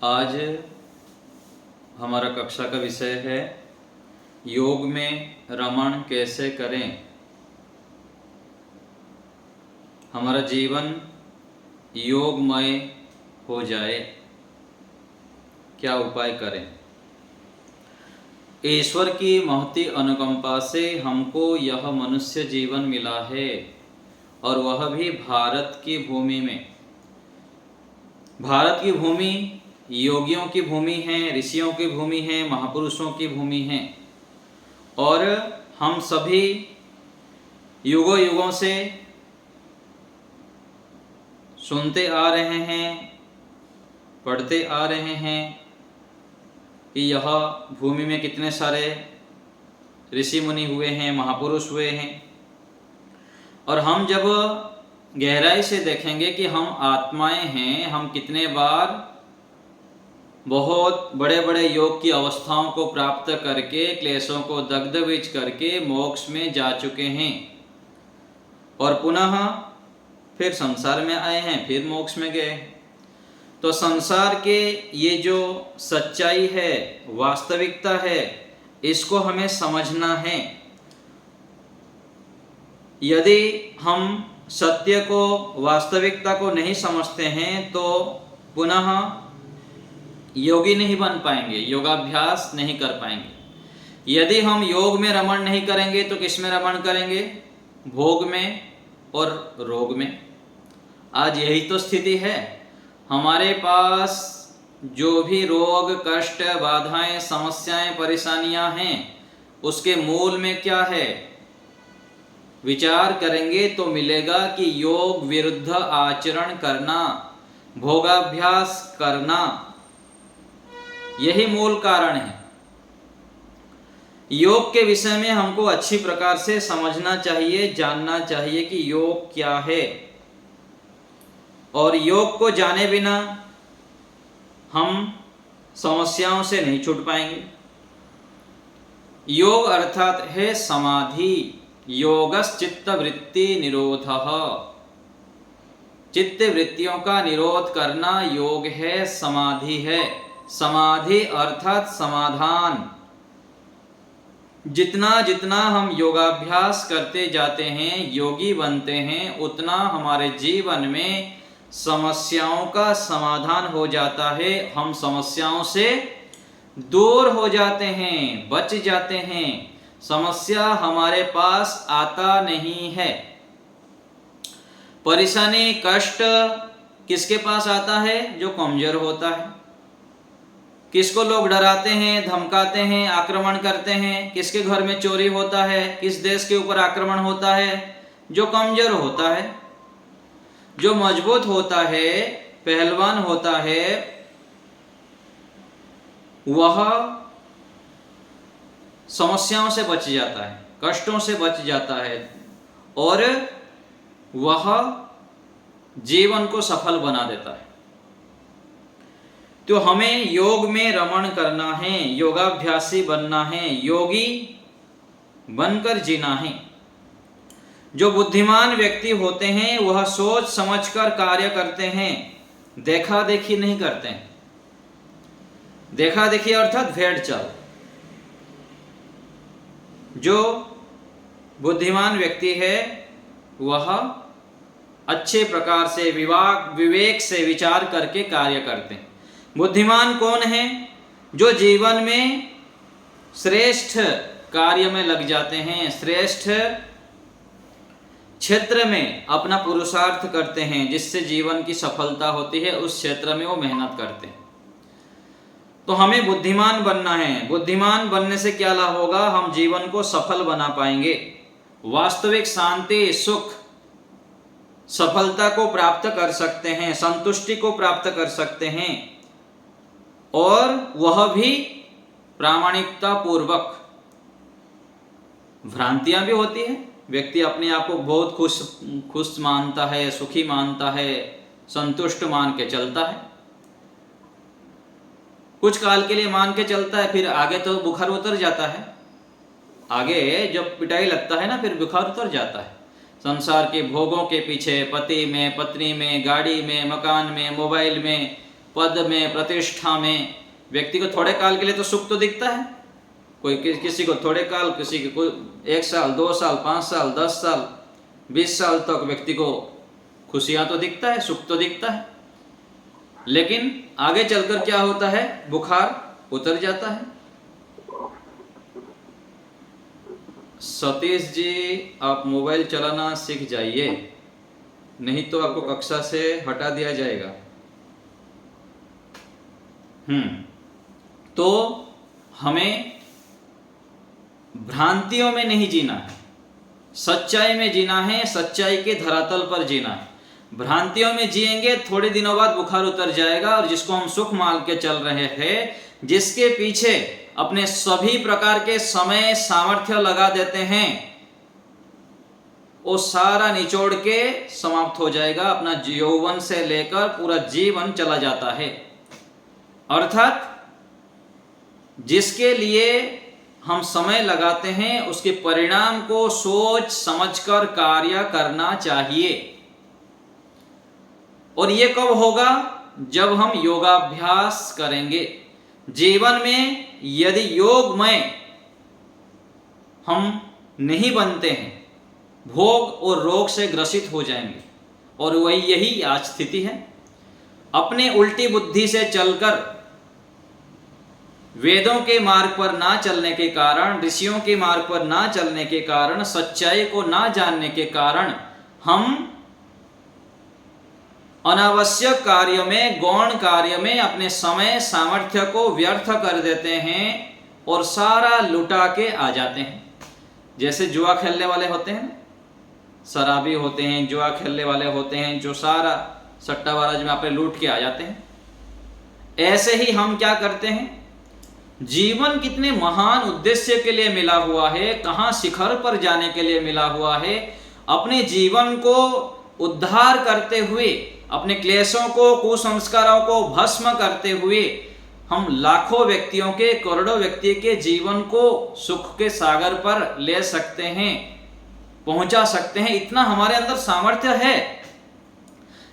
आज हमारा कक्षा का विषय है योग में रमण कैसे करें। हमारा जीवन योगमय हो जाए, क्या उपाय करें। ईश्वर की महती अनुकंपा से हमको यह मनुष्य जीवन मिला है और वह भी भारत की भूमि में। भारत की भूमि योगियों की भूमि है, ऋषियों की भूमि है, महापुरुषों की भूमि है और हम सभी युगों युगों से सुनते आ रहे हैं, पढ़ते आ रहे हैं कि यह भूमि में कितने सारे ऋषि मुनि हुए हैं, महापुरुष हुए हैं। और हम जब गहराई से देखेंगे कि हम आत्माएं हैं, हम कितने बार बहुत बड़े बड़े योग की अवस्थाओं को प्राप्त करके, क्लेशों को दग्धविज करके मोक्ष में जा चुके हैं और पुनः फिर संसार में आए हैं, फिर मोक्ष में गए। तो संसार के ये जो सच्चाई है, वास्तविकता है, इसको हमें समझना है। यदि हम सत्य को, वास्तविकता को नहीं समझते हैं तो पुनः योगी नहीं बन पाएंगे, योगाभ्यास नहीं कर पाएंगे। यदि हम योग में रमण नहीं करेंगे तो किस में रमण करेंगे? भोग में और रोग में। आज यही तो स्थिति है। हमारे पास जो भी रोग, कष्ट, बाधाएं, समस्याएं, परेशानियां हैं, उसके मूल में क्या है? विचार करेंगे तो मिलेगा कि योग विरुद्ध आचरण करना, भोगाभ्यास करना, यही मूल कारण है। योग के विषय में हमको अच्छी प्रकार से समझना चाहिए, जानना चाहिए कि योग क्या है। और योग को जाने बिना हम समस्याओं से नहीं छूट पाएंगे। योग अर्थात है समाधि। योगश्चित्त वृत्ति निरोधः। चित्त वृत्तियों का निरोध करना योग है, समाधि है। समाधि अर्थात समाधान। जितना जितना हम योगाभ्यास करते जाते हैं, योगी बनते हैं, उतना हमारे जीवन में समस्याओं का समाधान हो जाता है। हम समस्याओं से दूर हो जाते हैं, बच जाते हैं। समस्या हमारे पास आता नहीं है। परेशानी, कष्ट किसके पास आता है? जो कमजोर होता है। किसको लोग डराते हैं, धमकाते हैं, आक्रमण करते हैं? किसके घर में चोरी होता है, किस देश के ऊपर आक्रमण होता है? जो कमजोर होता है। जो मजबूत होता है, पहलवान होता है, वह समस्याओं से बच जाता है, कष्टों से बच जाता है और वह जीवन को सफल बना देता है। तो हमें योग में रमण करना है, योगाभ्यासी बनना है, योगी बनकर जीना है। जो बुद्धिमान व्यक्ति होते हैं वह सोच समझकर कार्य करते हैं, देखा देखी नहीं करते हैं। देखा देखी अर्थात भेड़ चाल। जो बुद्धिमान व्यक्ति है वह अच्छे प्रकार से विवेक से विचार करके कार्य करते हैं। बुद्धिमान कौन है? जो जीवन में श्रेष्ठ कार्य में लग जाते हैं, श्रेष्ठ क्षेत्र में अपना पुरुषार्थ करते हैं, जिससे जीवन की सफलता होती है, उस क्षेत्र में वो मेहनत करते हैं। तो हमें बुद्धिमान बनना है। बुद्धिमान बनने से क्या लाभ होगा? हम जीवन को सफल बना पाएंगे। वास्तविक शांति, सुख, सफलता को प्राप्त कर सकते हैं, संतुष्टि को प्राप्त कर सकते हैं और वह भी प्रामाणिकता पूर्वक। भ्रांतियां भी होती हैं। व्यक्ति अपने आप को बहुत खुश मानता है, सुखी मानता है, संतुष्ट मान के चलता है। कुछ काल के लिए मान के चलता है, फिर आगे तो बुखार उतर जाता है। आगे जब पिटाई लगता है ना, फिर बुखार उतर जाता है। संसार के भोगों के पीछे, पति में, पत्नी में, गाड़ी में, मकान में, मोबाइल में, पद में, प्रतिष्ठा में, व्यक्ति को थोड़े काल के लिए तो सुख तो दिखता है। कोई किसी को थोड़े काल, किसी को 1 साल, 2 साल, 5 साल, 10 साल, 20 साल तक व्यक्ति को खुशियां तो दिखता है, सुख तो दिखता है, लेकिन आगे चलकर क्या होता है, बुखार उतर जाता है। सतीश जी, आप मोबाइल चलाना सीख जाइए, नहीं तो आपको कक्षा से हटा दिया जाएगा। तो हमें भ्रांतियों में नहीं जीना है, सच्चाई में जीना है, सच्चाई के धरातल पर जीना है। भ्रांतियों में जिएंगे, थोड़े दिनों बाद बुखार उतर जाएगा, और जिसको हम सुख मान के चल रहे हैं, जिसके पीछे अपने सभी प्रकार के समय सामर्थ्य लगा देते हैं, वो सारा निचोड़ के समाप्त हो जाएगा। अपना यौवन से लेकर पूरा जीवन चला जाता है। अर्थात जिसके लिए हम समय लगाते हैं, उसके परिणाम को सोच समझकर कार्य करना चाहिए। और ये कब होगा, जब हम योगाभ्यास करेंगे। जीवन में यदि योगमय हम नहीं बनते हैं, भोग और रोग से ग्रसित हो जाएंगे। और वही यही आज स्थिति है। अपने उल्टी बुद्धि से चलकर, वेदों के मार्ग पर ना चलने के कारण, ऋषियों के मार्ग पर ना चलने के कारण, सच्चाई को ना जानने के कारण, हम अनावश्यक कार्य में, गौण कार्य में अपने समय सामर्थ्य को व्यर्थ कर देते हैं और सारा लुटा के आ जाते हैं। जैसे जुआ खेलने वाले होते हैं, शराबी होते हैं, जुआ खेलने वाले होते हैं, जो सारा सट्टाबाज में अपने लूट के आ जाते हैं। ऐसे ही हम क्या करते हैं, जीवन कितने महान उद्देश्य के लिए मिला हुआ है, कहाँ शिखर पर जाने के लिए मिला हुआ है, अपने जीवन को उद्धार करते हुए, अपने क्लेशों को, कुसंस्कारों को भस्म करते हुए हम लाखों व्यक्तियों के, करोड़ों व्यक्ति के जीवन को सुख के सागर पर ले सकते हैं, पहुंचा सकते हैं। इतना हमारे अंदर सामर्थ्य है।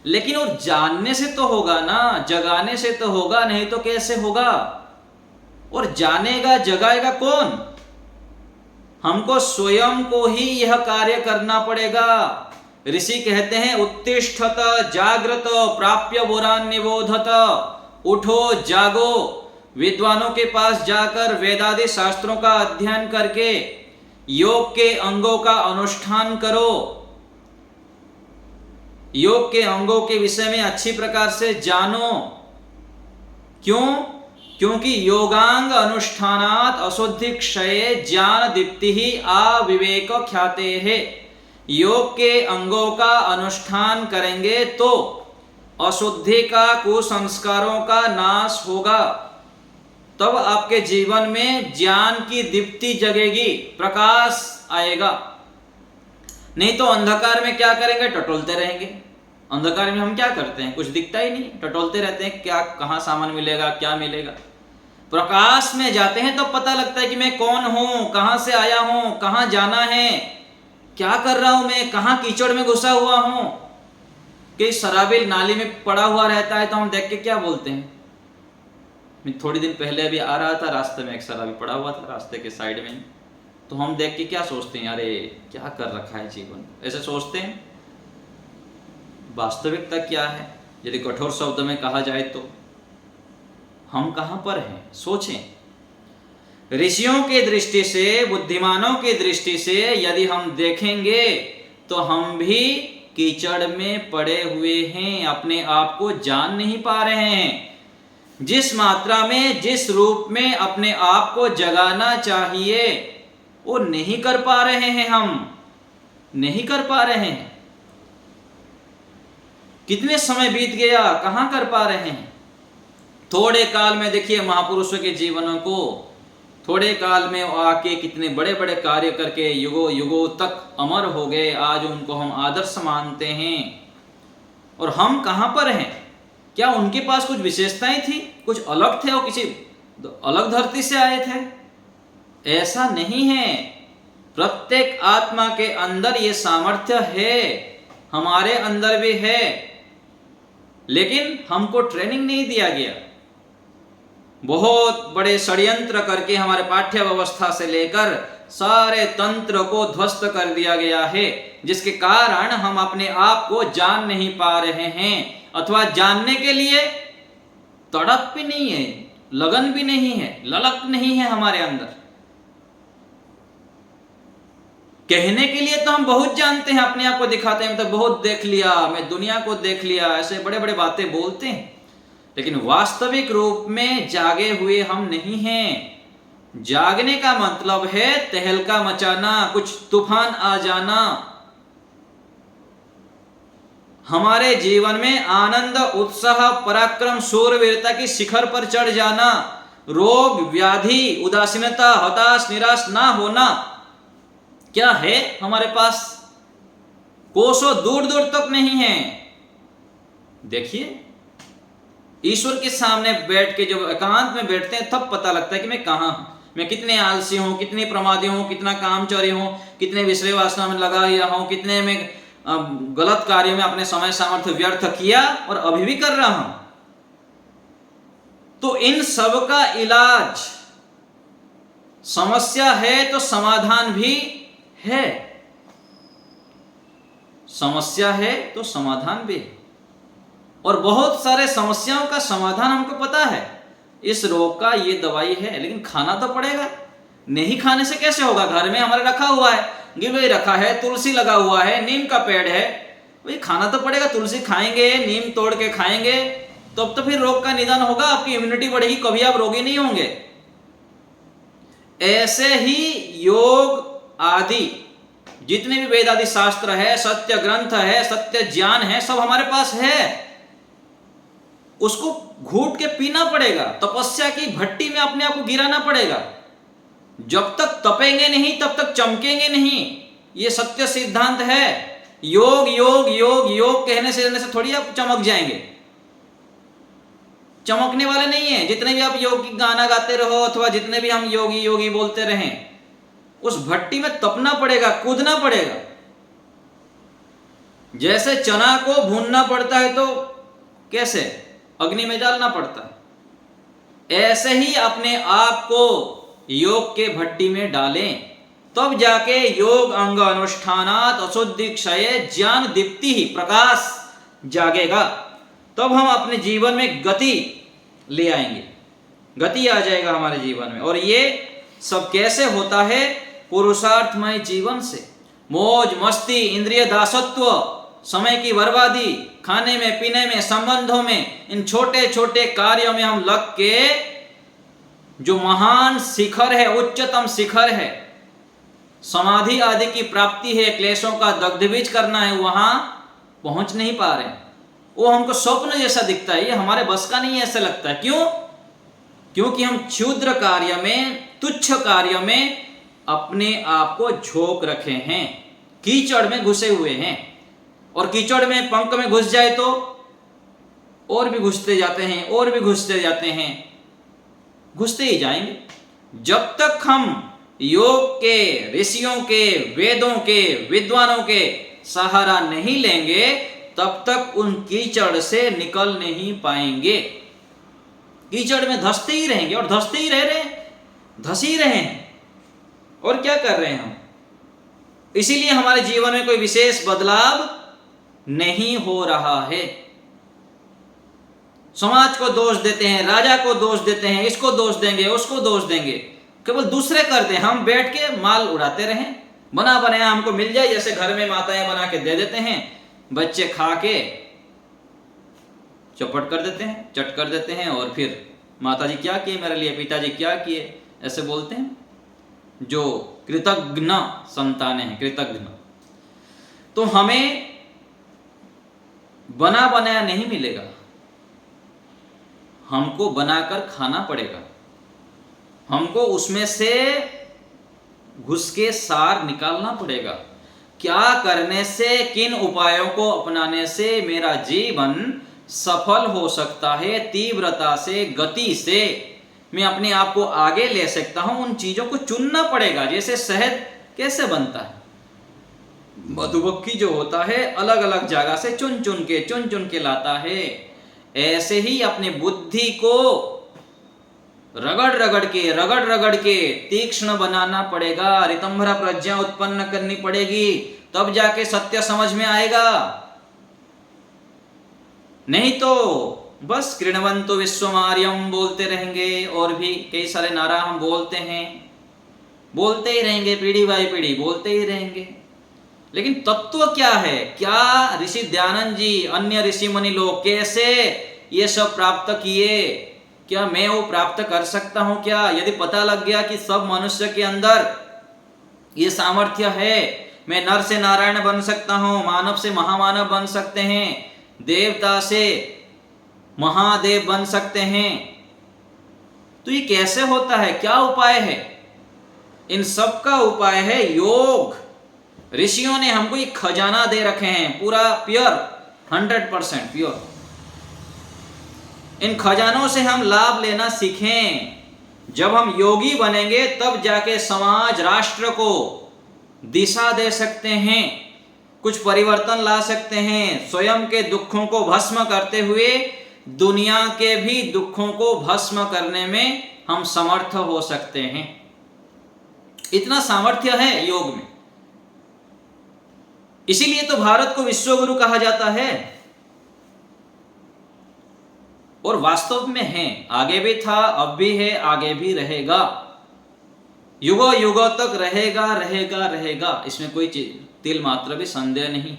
लेकिन वो जानने से तो होगा ना, जगाने से तो होगा, नहीं तो कैसे होगा। और जानेगा, जगाएगा कौन? हमको स्वयं को ही यह कार्य करना पड़ेगा। ऋषि कहते हैं, उत्तिष्ठत जागृत प्राप्य वरान निबोधत। उठो, जागो, विद्वानों के पास जाकर वेदादि शास्त्रों का अध्ययन करके योग के अंगों का अनुष्ठान करो। योग के अंगों के विषय में अच्छी प्रकार से जानो। क्यों? क्योंकि योगांग अनुष्ठानात् अशुद्धि क्षये ज्ञान दीप्ति ही अविवेक ख्याते है। योग के अंगों का अनुष्ठान करेंगे तो अशुद्धि का, कुसंस्कारों का नाश होगा। तब आपके जीवन में ज्ञान की दीप्ति जगेगी, प्रकाश आएगा। नहीं तो अंधकार में क्या करेंगे, टटोलते रहेंगे। अंधकार में हम क्या करते हैं, कुछ दिखता ही नहीं, टटोलते रहते हैं, क्या कहाँ सामान मिलेगा, क्या मिलेगा। प्रकाश में जाते हैं तो पता लगता है कि मैं कौन हूं, कहां से आया हूं, कहां जाना है, क्या कर रहा हूं मैं, कहां कीचड़ में घुसा हुआ हूं। कि शराबी नाली में पड़ा हुआ रहता है तो हम देख के क्या बोलते हैं। मैं थोड़ी दिन पहले अभी आ रहा था, रास्ते में एक शराबी पड़ा हुआ था रास्ते के साइड में, तो हम देख के क्या सोचते हैं, अरे क्या कर रखा है जीवन, ऐसे सोचते हैं। वास्तविकता क्या है, यदि कठोर शब्द में कहा जाए तो हम कहां पर हैं, सोचें। ऋषियों की दृष्टि से, बुद्धिमानों की दृष्टि से यदि हम देखेंगे तो हम भी कीचड़ में पड़े हुए हैं, अपने आप को जान नहीं पा रहे हैं। जिस मात्रा में, जिस रूप में अपने आप को जगाना चाहिए वो नहीं कर पा रहे हैं, हम नहीं कर पा रहे हैं। कितने समय बीत गया, कहां कर पा रहे हैं। थोड़े काल में देखिए महापुरुषों के जीवनों को, थोड़े काल में आके कितने बड़े बड़े कार्य करके युगों युगों तक अमर हो गए। आज उनको हम आदर्श मानते हैं और हम कहां पर हैं। क्या उनके पास कुछ विशेषताएं थी, कुछ अलग थे, वो किसी अलग धरती से आए थे? ऐसा नहीं है। प्रत्येक आत्मा के अंदर ये सामर्थ्य है, हमारे अंदर भी है। लेकिन हमको ट्रेनिंग नहीं दिया गया। बहुत बड़े षड्यंत्र करके हमारे पाठ्य व्यवस्था से लेकर सारे तंत्र को ध्वस्त कर दिया गया है, जिसके कारण हम अपने आप को जान नहीं पा रहे हैं, अथवा जानने के लिए तड़प भी नहीं है, लगन भी नहीं है, ललक नहीं है हमारे अंदर। कहने के लिए तो हम बहुत जानते हैं, अपने आप को दिखाते हैं, मतलब बहुत देख लिया, मैं दुनिया को देख लिया, ऐसे बड़े बड़े बातें बोलते हैं, लेकिन वास्तविक रूप में जागे हुए हम नहीं हैं। जागने का मतलब है तहलका मचाना, कुछ तूफान आ जाना, हमारे जीवन में आनंद, उत्साह, पराक्रम, शूरवीरता की शिखर पर चढ़ जाना, रोग, व्याधि, उदासीनता, हताश, निराश ना होना। क्या है हमारे पास? कोसों दूर दूर तक नहीं है। देखिए, ईश्वर के सामने बैठ के जब एकांत में बैठते हैं तब पता लगता है कि मैं कहां हूं, मैं कितने आलसी हूं, कितने प्रमादी हूं, कितना कामचोरी हूं, कितने विषय वासना में लगा हुआ हूं, कितने में गलत कार्यों में अपने समय सामर्थ्य व्यर्थ किया और अभी भी कर रहा हूं। तो इन सब का इलाज, समस्या है तो समाधान भी है, समस्या है तो समाधान भी है। और बहुत सारे समस्याओं का समाधान हमको पता है, इस रोग का ये दवाई है, लेकिन खाना तो पड़ेगा। नहीं खाने से कैसे होगा? घर में हमारे रखा हुआ है, गिलोय रखा है, तुलसी लगा हुआ है, नीम का पेड़ है, भाई खाना तो पड़ेगा। तुलसी खाएंगे, नीम तोड़ के खाएंगे, तो अब तो फिर रोग का निदान होगा, आपकी इम्यूनिटी बढ़ेगी, कभी आप रोगी नहीं होंगे। ऐसे ही योग आदि जितने भी वेद आदि शास्त्र है, सत्य ग्रंथ है, सत्य ज्ञान है, सब हमारे पास है। उसको घूट के पीना पड़ेगा, तपस्या की भट्टी में अपने आप को गिराना पड़ेगा। जब तक तपेंगे नहीं तब तक चमकेंगे नहीं, ये सत्य सिद्धांत है। योग योग योग योग कहने से थोड़ी आप चमक जाएंगे, चमकने वाले नहीं है। जितने भी आप योग की गाना गाते रहो, अथवा जितने भी हम योगी योगी बोलते रहें, उस भट्टी में तपना पड़ेगा, कूदना पड़ेगा। जैसे चना को भूनना पड़ता है तो कैसे अग्नि में डालना पड़ता है, ऐसे ही अपने आप को योग के भट्टी में डालें, तब जाके योग अंग अनुष्ठानात अशुद्धि क्षय ज्ञान दीप्ति ही प्रकाश जागेगा। तब हम अपने जीवन में गति ले आएंगे, गति आ जाएगा हमारे जीवन में। और ये सब कैसे होता है? पुरुषार्थमय जीवन से। मौज मस्ती, इंद्रिय दासत्व, समय की बर्बादी, खाने में, पीने में, संबंधों में, इन छोटे छोटे कार्यों में हम लग के जो महान शिखर है, उच्चतम शिखर है, समाधि आदि की प्राप्ति है, क्लेशों का दग्धबीज करना है, वहां पहुंच नहीं पा रहे। वो हमको स्वप्न जैसा दिखता है, ये हमारे बस का नहीं है ऐसा लगता है। क्यों? क्योंकि हम क्षुद्र कार्य में, तुच्छ कार्य में अपने आप को झोंक रखे हैं, कीचड़ में घुसे हुए हैं। और कीचड़ में, पंख में घुस जाए तो और भी घुसते जाते हैं, और भी घुसते जाते हैं, घुसते ही जाएंगे। जब तक हम योग के, ऋषियों के, वेदों के, विद्वानों के सहारा नहीं लेंगे, तब तक उन कीचड़ से निकल नहीं पाएंगे। कीचड़ में धंसते ही रहेंगे, और धंसते ही रह रहे हैं, धंस ही रहे हैं। और क्या कर रहे हैं हम? इसीलिए हमारे जीवन में कोई विशेष बदलाव नहीं हो रहा है। समाज को दोष देते हैं, राजा को दोष देते हैं, इसको दोष देंगे, उसको दोष देंगे, केवल दूसरे करते हैं, हम बैठ के माल उड़ाते रहें। बना बनाया हमको मिल जाए, जैसे घर में माताएं बना के दे देते हैं, बच्चे खा के चौपट कर देते हैं, चट कर देते हैं, और फिर माताजी क्या किए मेरे लिए, पिताजी क्या किए, ऐसे बोलते हैं। जो कृतज्ञ संतानें हैं, कृतज्ञ। तो हमें बना बनाया नहीं मिलेगा, हमको बनाकर खाना पड़ेगा। हमको उसमें से घुस के सार निकालना पड़ेगा। क्या करने से, किन उपायों को अपनाने से मेरा जीवन सफल हो सकता है, तीव्रता से, गति से मैं अपने आप को आगे ले सकता हूं, उन चीजों को चुनना पड़ेगा। जैसे शहद कैसे बनता है, मधुमक्खी जो होता है अलग अलग जगह से चुन चुन के लाता है, ऐसे ही अपनी बुद्धि को रगड़ रगड़ के तीक्ष्ण बनाना पड़ेगा, ऋतंभरा प्रज्ञा उत्पन्न करनी पड़ेगी, तब जाके सत्य समझ में आएगा। नहीं तो बस कृण्वन्तु विश्वमार्यम बोलते रहेंगे, और भी कई सारे नारा हम बोलते हैं, बोलते ही रहेंगे, पीढ़ी बाई पीढ़ी बोलते ही रहेंगे। लेकिन तत्व क्या है? क्या ऋषि दयानंद जी, अन्य ऋषि मुनि लोग कैसे ये सब प्राप्त किए? क्या मैं वो प्राप्त कर सकता हूं क्या? यदि पता लग गया कि सब मनुष्य के अंदर ये सामर्थ्य है, मैं नर से नारायण बन सकता हूं, मानव से महामानव बन सकते हैं, देवता से महादेव बन सकते हैं, तो ये कैसे होता है? क्या उपाय है? इन सब का उपाय है योग। ऋषियों ने हमको ये खजाना दे रखे हैं, पूरा प्योर, 100% प्योर। इन खजानों से हम लाभ लेना सीखें। जब हम योगी बनेंगे तब जाके समाज, राष्ट्र को दिशा दे सकते हैं, कुछ परिवर्तन ला सकते हैं, स्वयं के दुखों को भस्म करते हुए दुनिया के भी दुखों को भस्म करने में हम समर्थ हो सकते हैं। इतना सामर्थ्य है योग में। इसीलिए तो भारत को विश्वगुरु कहा जाता है, और वास्तव में है, आगे भी था, अब भी है, आगे भी रहेगा, युगों युगों तक रहेगा रहेगा रहेगा, इसमें कोई तिल मात्र भी संदेह नहीं।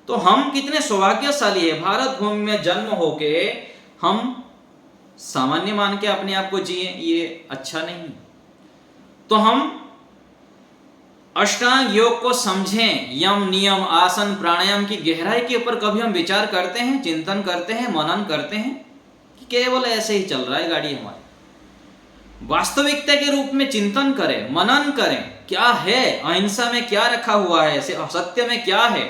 तो हम कितने सौभाग्यशाली है, भारत भूमि में जन्म होके हम सामान्य मान के अपने आप को जिए, ये अच्छा नहीं। तो हम अष्टांग योग को समझें, यम, नियम, आसन, प्राणायाम की गहराई के ऊपर कभी हम विचार करते हैं, चिंतन करते हैं, मनन करते हैं, कि केवल ऐसे ही चल रहा है गाड़ी हमारी? वास्तविकता के रूप में चिंतन करें, मनन करें, क्या है अहिंसा में, क्या रखा हुआ है, सत्य में क्या है,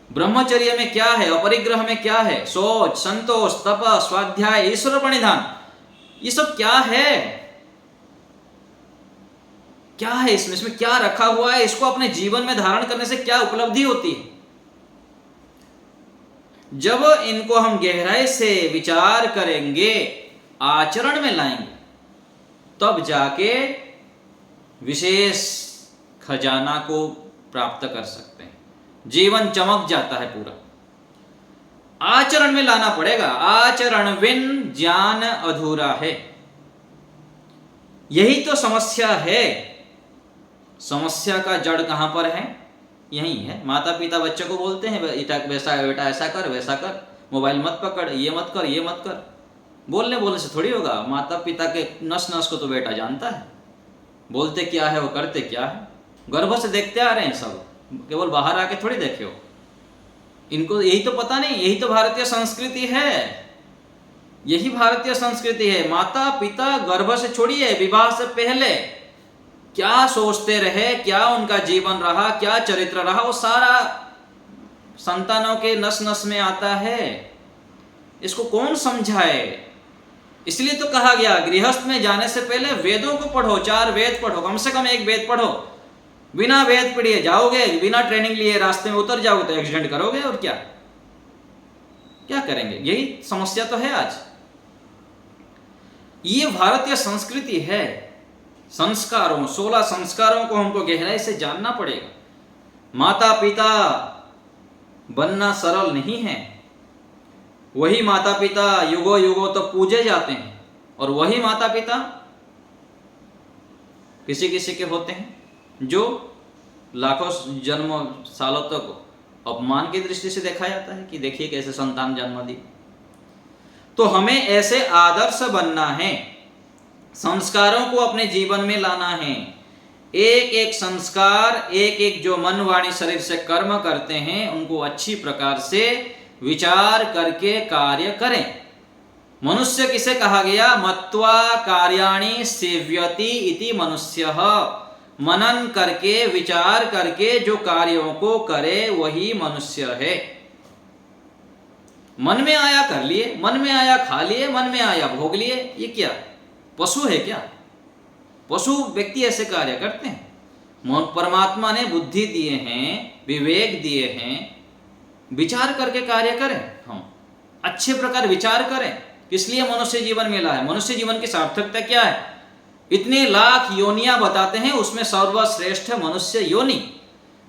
ब्रह्मचर्य में क्या है, अपरिग्रह में क्या है, सोच, संतोष, तप, स्वाध्याय, ईश्वर प्रणिधान, ये सब क्या है? क्या है इसमें क्या रखा हुआ है? इसको अपने जीवन में धारण करने से क्या उपलब्धि होती है? जब इनको हम गहराई से विचार करेंगे, आचरण में लाएंगे, तब जाके विशेष खजाना को प्राप्त कर सकते हैं। जीवन चमक जाता है पूरा। आचरण में लाना पड़ेगा, आचरण बिन ज्ञान अधूरा है। यही तो समस्या है। समस्या का जड़ कहां पर है? यही है। माता पिता बच्चे को बोलते हैं वैसा बेटा ऐसा कर, वैसा कर, मोबाइल मत पकड़, ये मत कर, ये मत कर। बोलने से थोड़ी होगा। माता पिता के नस नस को तो बेटा जानता है, बोलते क्या है वो करते क्या है। गर्भ से देखते आ रहे हैं सब, केवल बाहर आके थोड़ी देखे हो। इनको यही तो पता नहीं। यही तो भारतीय संस्कृति है, यही भारतीय संस्कृति है। माता पिता गर्भ से छोड़िए, विवाह से पहले क्या सोचते रहे, क्या उनका जीवन रहा, क्या चरित्र रहा, वो सारा संतानों के नस नस में आता है। इसको कौन समझाए? इसलिए तो कहा गया गृहस्थ में जाने से पहले वेदों को पढ़ो, 4 वेद पढ़ो, कम से कम 1 वेद पढ़ो। बिना वेद पढ़िए जाओगे, बिना ट्रेनिंग लिए रास्ते में उतर जाओगे तो एक्सीडेंट करोगे। और क्या क्या करेंगे? यही समस्या तो है आज। ये भारतीय संस्कृति है। संस्कारों, 16 संस्कारों को हमको गहराई से जानना पड़ेगा। माता पिता बनना सरल नहीं है। वही माता पिता युगों युगों तक पूजे जाते हैं, और वही माता पिता किसी किसी के होते हैं जो लाखों जन्मों सालों तक अपमान की दृष्टि से देखा जाता है कि देखिए कैसे संतान जन्म दी। तो हमें ऐसे आदर्श बनना है, संस्कारों को अपने जीवन में लाना है। एक एक संस्कार, एक एक जो मन वाणी शरीर से कर्म करते हैं, उनको अच्छी प्रकार से विचार करके कार्य करें। मनुष्य किसे कहा गया? मत्वा कार्याणि सेव्यति इति मनुष्यः। मनन करके, विचार करके जो कार्यों को करे वही मनुष्य है। मन में आया कर लिए, मन में आया खा लिए, मन में आया भोग लिए। ये क्या पशु है क्या? पशु व्यक्ति ऐसे कार्य करते हैं? परमात्मा ने बुद्धि दिए हैं, विवेक दिए हैं, विचार करके कार्य करें हम। अच्छे प्रकार विचार करें, किस लिए मनुष्य जीवन मिला है, मनुष्य जीवन की सार्थकता क्या है। इतने लाख योनियां बताते हैं, उसमें सर्वश्रेष्ठ है मनुष्य योनि।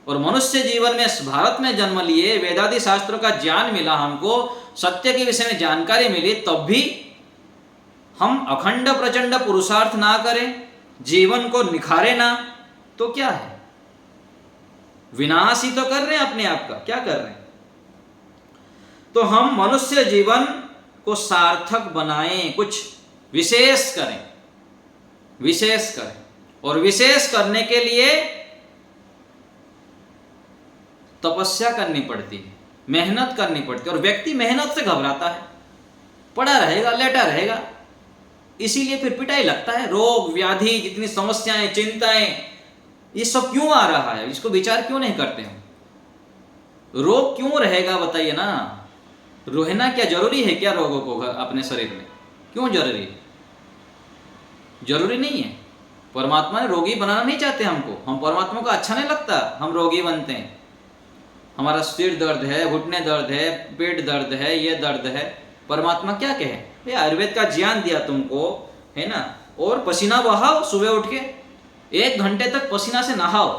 और मनुष्य जीवन में भारत में जन्म लिए, वेदादि शास्त्रों का ज्ञान मिला, हमको सत्य के विषय में जानकारी मिली, तब भी हम अखंड प्रचंड पुरुषार्थ ना करें, जीवन को निखारे ना, तो क्या है, विनाश ही तो कर रहे हैं अपने आप का। क्या कर रहे हैं? तो हम मनुष्य जीवन को सार्थक बनाएं, कुछ विशेष करें, विशेष करें। और विशेष करने के लिए तपस्या करनी पड़ती है, मेहनत करनी पड़ती है। और व्यक्ति मेहनत से घबराता है, पड़ा रहेगा, लेटा रहेगा, इसीलिए फिर पिटाई लगता है। रोग व्याधि, जितनी समस्याएं, चिंताएं, ये सब क्यों आ रहा है, इसको विचार क्यों नहीं करते हम? रोग क्यों रहेगा बताइए ना? रहना क्या जरूरी है क्या रोगों को अपने शरीर में? क्यों जरूरी है? जरूरी नहीं है। परमात्मा ने रोगी बनाना नहीं चाहते हमको, हम परमात्मा को अच्छा नहीं लगता हम रोगी बनते हैं। हमारा सिर दर्द है, घुटने दर्द है, पेट दर्द है, ये दर्द है, परमात्मा क्या कहे, ये आयुर्वेद का ज्ञान दिया तुमको, है ना, और पसीना बहाओ, सुबह उठ के 1 घंटे तक पसीना से नहाओ।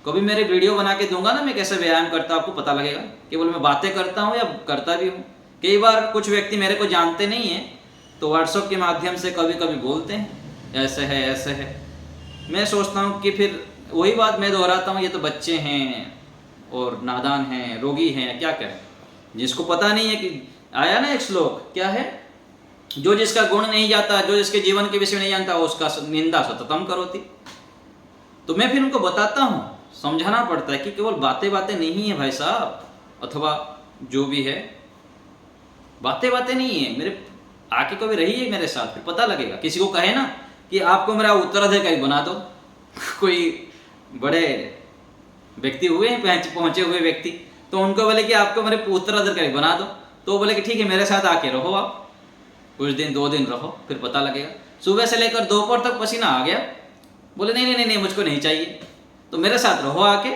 कभी मेरे वीडियो बना के दूंगा ना मैं कैसे व्यायाम करता, आपको पता लगेगा। केवल मैं बातें करता हूँ या करता भी हूँ। कई बार कुछ व्यक्ति मेरे को जानते नहीं है, तो व्हाट्सएप के माध्यम से कभी कभी बोलते हैं ऐसे है ऐसे है। मैं सोचता हूँ कि फिर वही बात मैं दोहराता हूँ, ये तो बच्चे हैं और नादान हैं, रोगी हैं, क्या करें। जिसको पता नहीं है कि आया ना एक श्लोक, क्या है, जो जिसका गुण नहीं जाता, जो जिसके जीवन के विषय नहीं जानता, उसका निंदा सततम करोति। तो मैं फिर उनको बताता हूँ, समझाना पड़ता है कि केवल बातें बातें नहीं है भाई साहब, अथवा जो भी है, बातें बातें नहीं है। मेरे आके कभी रहिए मेरे साथ, फिर पता लगेगा। किसी को कहे ना कि आपको मेरा उत्तराधिकारी बना दो, कोई बड़े व्यक्ति हुए हैं, पहुंचे हुए व्यक्ति, तो उनको बोले कि आपको मेरे उत्तराधिकारी बना दो, तो बोले कि ठीक है मेरे साथ आके रहो, आप कुछ दिन 2 दिन रहो, फिर पता लगेगा। सुबह से लेकर दोपहर तक पसीना आ गया, बोले नहीं नहीं नहीं मुझको नहीं चाहिए, तो मेरे साथ रहो, आके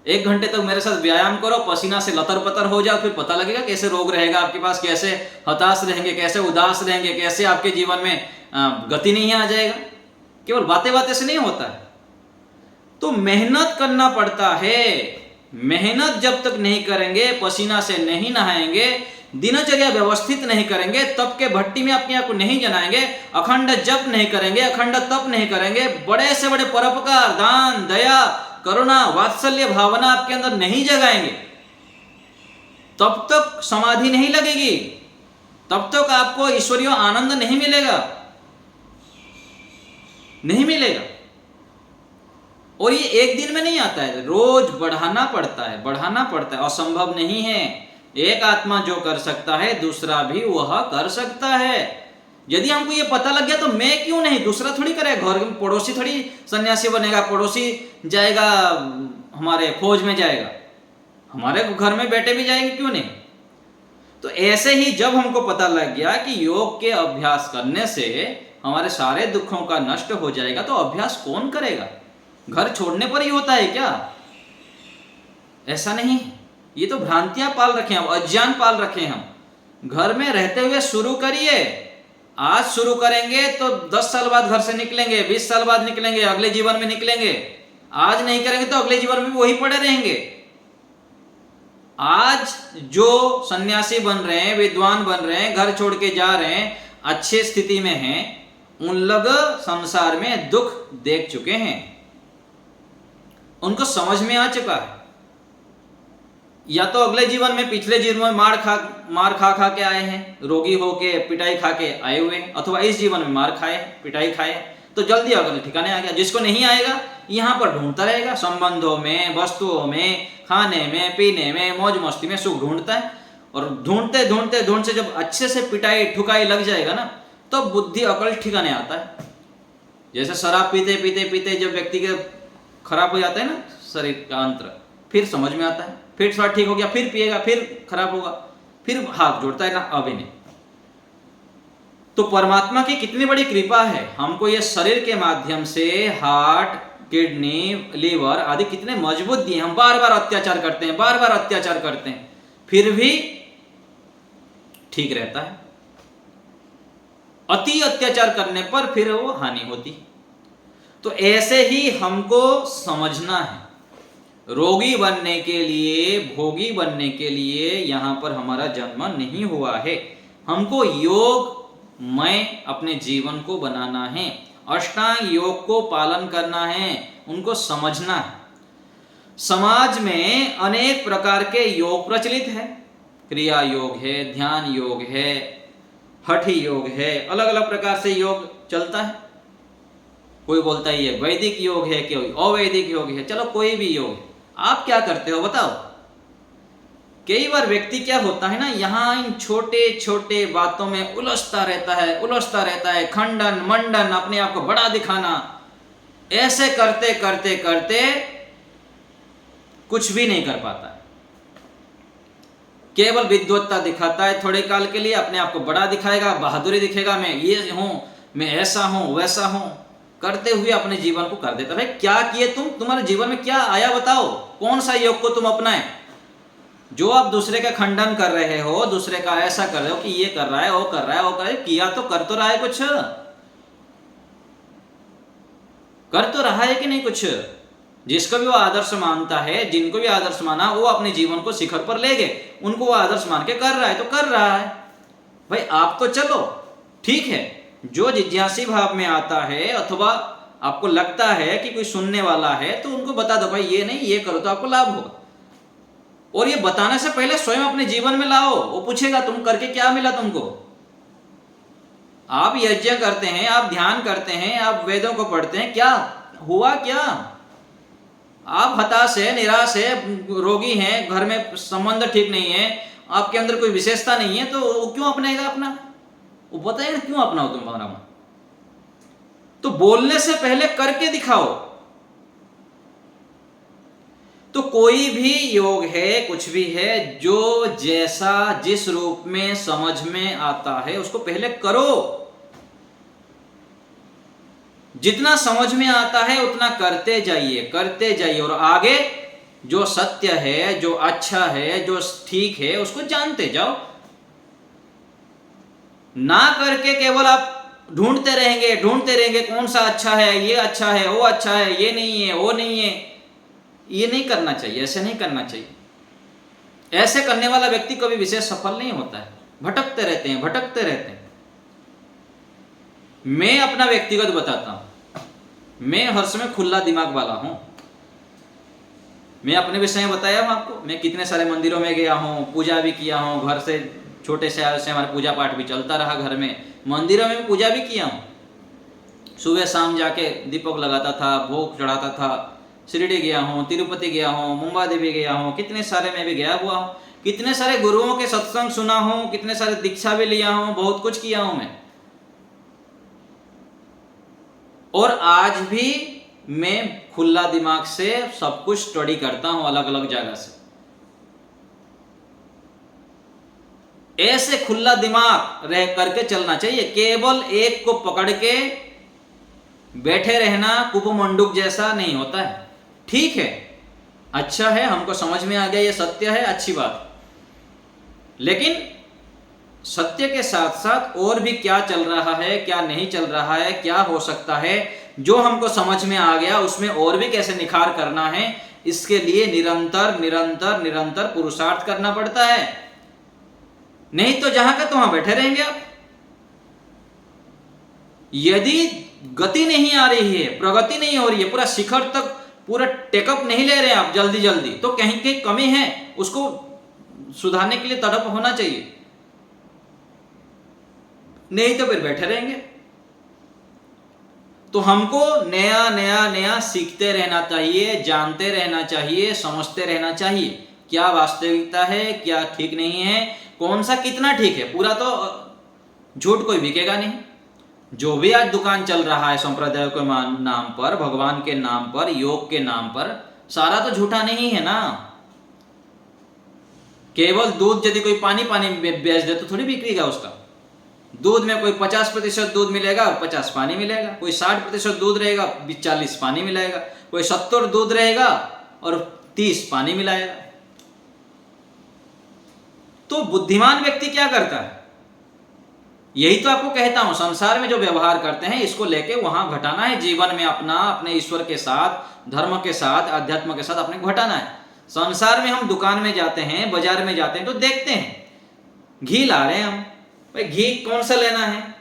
1 घंटे तक मेरे साथ व्यायाम करो, पसीना से लतर पतर हो जाओ, फिर पता लगेगा कैसे रोग रहेगा आपके पास, कैसे हताश रहेंगे, कैसे उदास रहेंगे, कैसे आपके जीवन में गति नहीं आ जाएगा। केवल बातें बातें से नहीं होता है, तो मेहनत करना पड़ता है। मेहनत जब तक नहीं करेंगे, पसीना से नहीं नहाएंगे, दिनचर्या व्यवस्थित नहीं करेंगे, तप के भट्टी में अपने आप को नहीं जलाएंगे, अखंड जप नहीं करेंगे, अखंड तप नहीं करेंगे, बड़े से बड़े परोपकार, दान, दया, करुणा, वात्सल्य भावना आपके अंदर नहीं जगाएंगे, तब तक समाधि नहीं लगेगी, तब तक आपको ईश्वरीय आनंद नहीं मिलेगा, नहीं मिलेगा। और ये एक दिन में नहीं आता है, रोज बढ़ाना पड़ता है, बढ़ाना पड़ता है। असंभव नहीं है। एक आत्मा जो कर सकता है, दूसरा भी वह कर सकता है। यदि हमको ये पता लग गया तो मैं क्यों नहीं, दूसरा थोड़ी करेगा, घर में पड़ोसी थोड़ी सन्यासी बनेगा, पड़ोसी जाएगा हमारे फौज में जाएगा, हमारे घर में बेटे भी जाएंगे, क्यों नहीं। तो ऐसे ही जब हमको पता लग गया कि योग के अभ्यास करने से हमारे सारे दुखों का नष्ट हो जाएगा, तो अभ्यास कौन करेगा? घर छोड़ने पर ही होता है क्या? ऐसा नहीं। ये तो भ्रांतियां पाल रखे हैं, अज्ञान पाल रखे हैं हम। घर में रहते हुए शुरू करिए। आज शुरू करेंगे तो 10 साल बाद घर से निकलेंगे, 20 साल बाद निकलेंगे, अगले जीवन में निकलेंगे। आज नहीं करेंगे तो अगले जीवन में वही पड़े रहेंगे। आज जो सन्यासी बन रहे हैं, विद्वान बन रहे हैं, घर छोड़ के जा रहे हैं, अच्छी स्थिति में हैं, उन लोग संसार में दुख देख चुके हैं, उनको समझ में आ चुका है। या तो अगले जीवन में, पिछले जीवन में मार खा खा के आए हैं, रोगी होके पिटाई खा के आए हुए, अथवा इस जीवन में मार खाए, पिटाई खाए, तो जल्दी अगले ठिकाने आ गया। जिसको नहीं आएगा यहाँ पर ढूंढता रहेगा, संबंधों में, वस्तुओं में, खाने में, पीने में, मौज मस्ती में सुख ढूंढता है। और ढूंढते ढूंढते ढूंढते जब अच्छे से पिटाई ठुकाई लग जाएगा ना, तो बुद्धि अकल ठिकाने आता है। जैसे शराब पीते पीते पीते जब व्यक्ति के खराब हो जाता है ना शरीर का अंतर, फिर समझ में आता है, फिर थोड़ा ठीक हो गया, फिर पिएगा, फिर खराब होगा, फिर हाथ जोड़ता है ना, अभी नहीं। तो परमात्मा की कितनी बड़ी कृपा है, हमको ये शरीर के माध्यम से हार्ट, किडनी, लीवर आदि कितने मजबूत दिए। हम बार बार अत्याचार करते हैं, बार बार अत्याचार करते हैं, फिर भी ठीक रहता है, अति अत्याचार करने पर फिर वो हानि होती। तो ऐसे ही हमको समझना है, रोगी बनने के लिए, भोगी बनने के लिए यहां पर हमारा जन्म नहीं हुआ है। हमको योगमय अपने जीवन को बनाना है, अष्टांग योग को पालन करना है, उनको समझना है। समाज में अनेक प्रकार के योग प्रचलित है, क्रिया योग है, ध्यान योग है, हठ योग है, अलग अलग प्रकार से योग चलता है। कोई बोलता है ये वैदिक योग है, कोई अवैदिक योग है, चलो कोई भी योग है। आप क्या करते हो बताओ? कई बार व्यक्ति क्या होता है ना, यहाँ इन छोटे छोटे बातों में उलझता रहता है, खंडन मंडन, अपने आप को बड़ा दिखाना, ऐसे करते करते करते कुछ भी नहीं कर पाता है। केवल विद्वत्ता दिखाता है, थोड़े काल के लिए अपने आप को बड़ा दिखाएगा, बहादुरी दिखेगा, मैं ये हूं, मैं ऐसा हूं, वैसा हूं, करते हुए अपने जीवन को कर देता। भाई क्या किए तुम? तुम्हारे जीवन में क्या आया बताओ? कौन सा योग को तुम अपनाए? जो आप दूसरे का खंडन कर रहे हो, दूसरे का ऐसा कर रहे हो कि ये कर रहा है, वो कर रहा है, वो कर रहा है, किया तो कर तो रहा है, कुछ कर तो रहा है कि नहीं? कुछ जिसको भी वो आदर्श मानता है, जिनको भी आदर्श माना, वो अपने जीवन को शिखर पर ले गए, उनको वो आदर्श मान के कर रहा है तो कर रहा है। भाई आप तो चलो ठीक है, जो जिज्ञासी भाव में आता है अथवा आपको लगता है कि कोई सुनने वाला है तो उनको बता दो, भाई ये नहीं, ये करो तो आपको लाभ होगा। और ये बताने से पहले स्वयं अपने जीवन में लाओ। वो पूछेगा तुम करके क्या मिला तुमको? आप यज्ञ करते हैं, आप ध्यान करते हैं, आप वेदों को पढ़ते हैं, क्या हुआ? क्या आप हताश है, निराश है, रोगी हैं, घर में संबंध ठीक नहीं है, आपके अंदर कोई विशेषता नहीं है, तो वो क्यों अपनाएगा अपना? वो बताएगा क्यों अपनाओ तुम हमारा? तो बोलने से पहले करके दिखाओ। तो कोई भी योग है, कुछ भी है, जो जैसा जिस रूप में समझ में आता है उसको पहले करो। जितना समझ में आता है उतना करते जाइए, और आगे जो सत्य है, जो अच्छा है, जो ठीक है, उसको जानते जाओ। ना करके केवल आप ढूंढते रहेंगे कौन सा अच्छा है, ये अच्छा है, वो अच्छा है, ये नहीं है, वो नहीं है। ये नहीं करना चाहिए, ऐसे नहीं करना चाहिए। ऐसे करने वाला व्यक्ति कभी विशेष सफल नहीं होता है, भटकते रहते हैं। मैं अपना व्यक्तिगत बताता हूं, मैं हर समय खुला दिमाग वाला हूं। मैं अपने विषय में बताया हूं आपको, मैं कितने सारे मंदिरों में गया हूं, पूजा भी किया हूं, घर से छोटे से हमारे पूजा पाठ भी चलता रहा, घर में मंदिरों में पूजा भी किया हूं। सुबह शाम जाके दीपक लगाता था, भोग चढ़ाता था, शिरडी गया हूँ, तिरुपति गया हूँ, मुंबा देवी गया हूँ, कितने सारे मैं भी गया हुआ हूँ, कितने सारे गुरुओं के सत्संग सुना हूँ, कितने सारे दीक्षा भी लिया हूँ, बहुत कुछ किया हूँ मैं। और आज भी मैं खुला दिमाग से सब कुछ स्टडी करता हूँ, अलग अलग जगह से। ऐसे खुला दिमाग रह करके चलना चाहिए। केवल एक को पकड़ के बैठे रहना कुपमंडूक जैसा नहीं होता है। ठीक है, अच्छा है, हमको समझ में आ गया, ये सत्य है, अच्छी बात। लेकिन सत्य के साथ साथ और भी क्या चल रहा है, क्या नहीं चल रहा है, क्या हो सकता है, जो हमको समझ में आ गया उसमें और भी कैसे निखार करना है, इसके लिए निरंतर पुरुषार्थ करना पड़ता है। नहीं तो जहां का तो वहां बैठे रहेंगे आप। यदि गति नहीं आ रही है, प्रगति नहीं हो रही है, पूरा शिखर तक पूरा टेकअप नहीं ले रहे हैं आप जल्दी, तो कहीं कहीं कमी है, उसको सुधारने के लिए तड़प होना चाहिए। नहीं तो फिर बैठे रहेंगे। तो हमको नया सीखते रहना चाहिए, जानते रहना चाहिए, समझते रहना चाहिए, क्या वास्तविकता है, क्या ठीक नहीं है, कौन सा कितना ठीक है। पूरा तो झूठ कोई बिकेगा नहीं। जो भी आज दुकान चल रहा है संप्रदाय के नाम पर, भगवान के नाम पर, योग के नाम पर, सारा तो झूठा नहीं है ना। केवल दूध यदि कोई पानी बेच दे तो थोड़ी बिक्रीगा उसका। दूध में कोई 50% दूध मिलेगा और 50 पानी मिलेगा, कोई 60% दूध रहेगा, 40 पानी मिलाएगा, कोई 70 दूध रहेगा और 30 पानी मिलाएगा। तो बुद्धिमान व्यक्ति क्या करता है? यही तो आपको कहता हूं, संसार में जो व्यवहार करते हैं इसको लेके वहां घटाना है, जीवन में अपना अपने ईश्वर के साथ, धर्म के साथ, अध्यात्म के साथ अपने घटाना है। संसार में हम दुकान में जाते हैं, बाजार में जाते हैं तो देखते हैं घी ला रहे हैं हम, भाई घी कौन सा लेना है,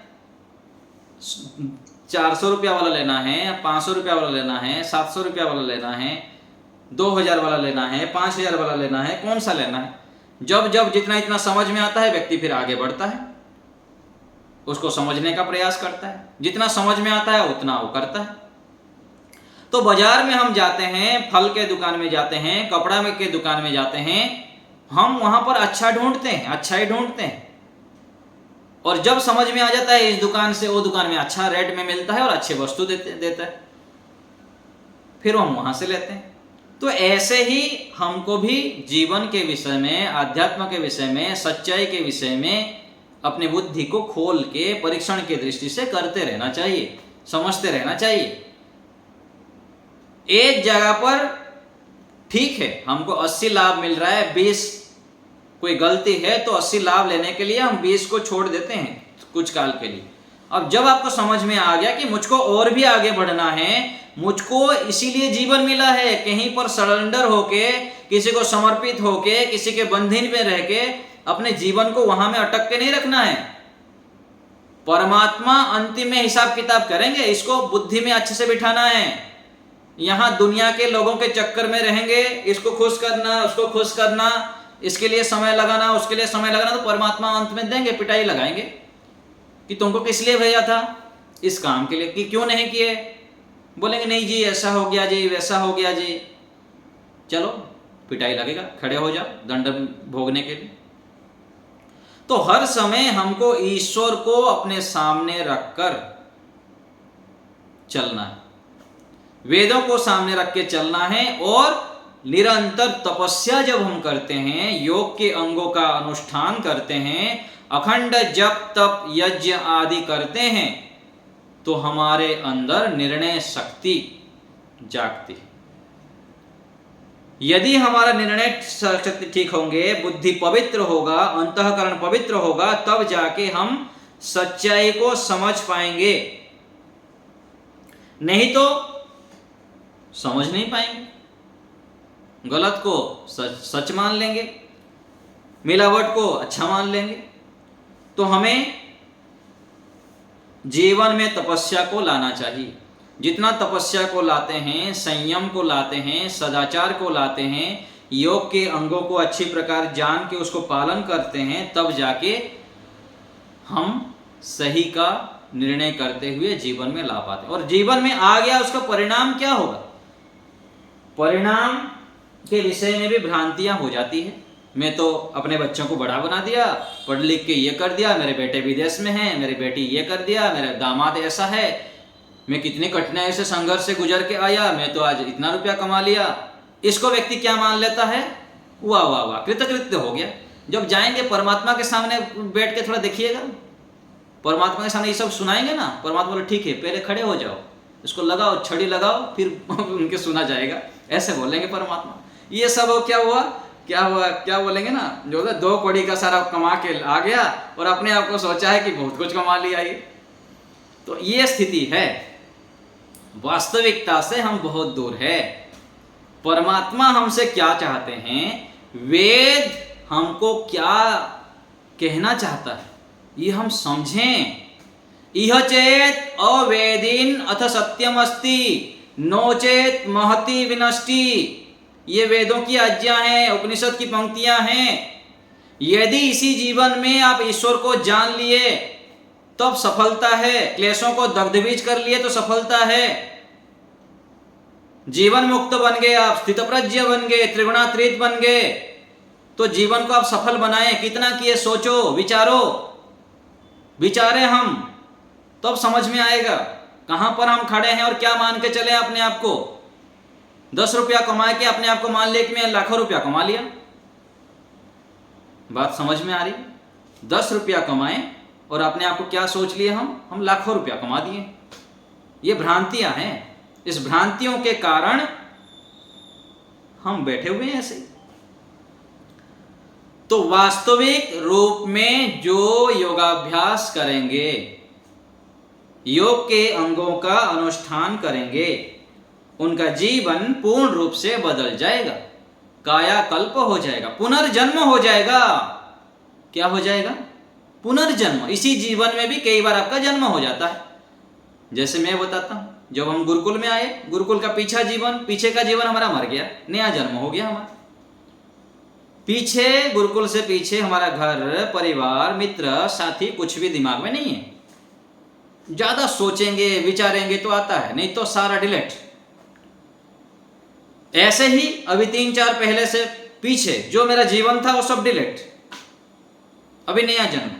400 रुपया वाला लेना है, 500 रुपया वाला लेना है, 700 रुपया वाला लेना है, 2000 वाला लेना है, 5000 वाला लेना है, कौन सा लेना है। जब जब जितना इतना समझ में आता है व्यक्ति फिर आगे बढ़ता है, उसको समझने का प्रयास करता है, जितना समझ में आता है उतना वो करता है। तो बाजार में हम जाते हैं, फल के दुकान में जाते हैं, कपड़ा में के दुकान में जाते हैं, हम वहां पर अच्छा ढूंढते हैं, अच्छा ही ढूंढते हैं, और जब समझ में आ जाता है इस दुकान से वो दुकान में अच्छा रेट में मिलता है और अच्छी वस्तु देता है, फिर हम वहां से लेते हैं। तो ऐसे ही हमको भी जीवन के विषय में, आध्यात्म के विषय में, सच्चाई के विषय में अपनी बुद्धि को खोल के परीक्षण की दृष्टि से करते रहना चाहिए, समझते रहना चाहिए। एक जगह पर ठीक है हमको 80 लाभ मिल रहा है, 20 कोई गलती है तो 80 लाभ लेने के लिए हम 20 को छोड़ देते हैं कुछ काल के लिए। अब जब आपको समझ में आ गया कि मुझको और भी आगे बढ़ना है, मुझको इसीलिए जीवन मिला है, कहीं पर सरेंडर होके, किसी को समर्पित होके, किसी के बंधन में रह के अपने जीवन को वहां में अटक के नहीं रखना है। परमात्मा अंतिम में हिसाब किताब करेंगे, इसको बुद्धि में अच्छे से बिठाना है। यहां दुनिया के लोगों के चक्कर में रहेंगे, इसको खुश करना, उसको खुश करना, इसके लिए समय लगाना, उसके लिए समय लगाना, तो परमात्मा अंत में देंगे, पिटाई लगाएंगे कि तुमको किस लिए भेजा था, इस काम के लिए, कि क्यों नहीं किए। बोलेंगे नहीं जी ऐसा हो गया जी, वैसा हो गया जी, चलो पिटाई लगेगा, खड़े हो जाओ दंड भोगने के लिए। तो हर समय हमको ईश्वर को अपने सामने रखकर चलना है, वेदों को सामने रख के चलना है, और निरंतर तपस्या जब हम करते हैं, योग के अंगों का अनुष्ठान करते हैं, अखंड जप तप यज्ञ आदि करते हैं, तो हमारे अंदर निर्णय शक्ति जागती है। यदि हमारा निर्णय शक्ति ठीक होंगे, बुद्धि पवित्र होगा, अंतःकरण पवित्र होगा, तब जाके हम सच्चाई को समझ पाएंगे, नहीं तो समझ नहीं पाएंगे, गलत को सच मान लेंगे, मिलावट को अच्छा मान लेंगे। तो हमें जीवन में तपस्या को लाना चाहिए। जितना तपस्या को लाते हैं, संयम को लाते हैं, सदाचार को लाते हैं, योग के अंगों को अच्छी प्रकार जान के उसको पालन करते हैं, तब जाके हम सही का निर्णय करते हुए जीवन में ला पाते हैं। और जीवन में आ गया उसका परिणाम क्या होगा, परिणाम के विषय में भी भ्रांतियां हो जाती है। मैं तो अपने बच्चों को बड़ा बना दिया, पढ़ लिख के ये कर दिया, मेरे बेटे विदेश में हैं, मेरी बेटी ये कर दिया, मेरा दामाद ऐसा है, मैं कितनी कठिनाई से संघर्ष से गुजर के आया, मैं तो आज इतना रुपया कमा लिया। इसको व्यक्ति क्या मान लेता है, वाह वाह वाह, कृतकृत्य हो गया। जब जाएंगे परमात्मा के सामने बैठ के थोड़ा देखिएगा, परमात्मा के सामने ये सब सुनाएंगे ना, परमात्मा बोले ठीक है पहले खड़े हो जाओ, इसको लगाओ, छड़ी लगाओ, फिर उनके सुना जाएगा, ऐसे बोलेंगे परमात्मा। ये सब क्या हुआ, क्या बोलेंगे ना, जो 2 कौड़ी का सारा कमा के आ गया और अपने आप को सोचा है कि बहुत कुछ कमा लिया ये। तो ये स्थिति है, वास्तविकता से हम बहुत दूर है। परमात्मा हमसे क्या चाहते हैं, वेद हमको क्या कहना चाहता है, ये हम समझें। इह चेत अवेदिन अथ सत्यम अस्ति नो चेत महति विनष्टि, ये वेदों की आज्ञा है, उपनिषद की पंक्तियां हैं। यदि इसी जीवन में आप ईश्वर को जान लिए तब सफलता है, क्लेशों को दग्धबीज कर लिए तो सफलता है। जीवन मुक्त बन गए आप, स्थितप्रज्ञ बन गए, त्रिगुणातीत बन गए, तो जीवन को आप सफल बनाएं। कितना किए, सोचो, विचारो, विचारे हम, तब समझ में आएगा कहां पर हम खड़े हैं और क्या मान के चले अपने आप को। 10 रुपया कमा के अपने आप को मान ले कि मैं लाखों रुपया कमा लिया, बात समझ में आ रही। 10 रुपया कमाए और अपने आप को क्या सोच लिए, हम लाखों रुपया कमा दिए। ये भ्रांतियां हैं, इस भ्रांतियों के कारण हम बैठे हुए हैं ऐसे। तो वास्तविक रूप में जो योगाभ्यास करेंगे, योग के अंगों का अनुष्ठान करेंगे, उनका जीवन पूर्ण रूप से बदल जाएगा, कायाकल्प हो जाएगा, पुनर्जन्म हो जाएगा। क्या हो जाएगा? पुनर्जन्म। इसी जीवन में भी कई बार आपका जन्म हो जाता है। जैसे मैं बताता हूं, जब हम गुरुकुल में आए, गुरुकुल का पीछे का जीवन हमारा मर गया, नया जन्म हो गया हमारा। पीछे, गुरुकुल से पीछे हमारा घर, परिवार, मित्र, साथी कुछ भी दिमाग में नहीं है। ज्यादा सोचेंगे, विचारेंगे तो आता है, नहीं तो सारा डिलीट। ऐसे ही अभी 3-4 पहले से पीछे जो मेरा जीवन था वो सब डिलीट, अभी नया जन्म।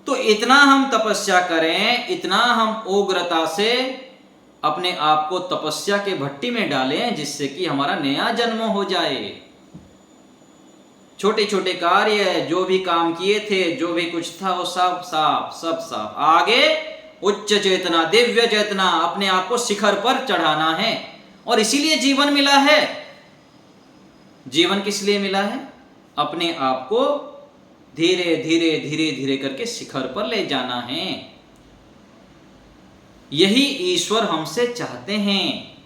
तो इतना हम तपस्या करें, इतना हम उग्रता से अपने आप को तपस्या के भट्टी में डालें, जिससे कि हमारा नया जन्म हो जाए। छोटे छोटे कार्य, जो भी काम किए थे, जो भी कुछ था, वो सब साफ। आगे उच्च चेतना, दिव्य चेतना, अपने आप को शिखर पर चढ़ाना है। और इसीलिए जीवन मिला है। जीवन किस लिए मिला है? अपने आप को धीरे धीरे करके शिखर पर ले जाना है। यही ईश्वर हमसे चाहते हैं।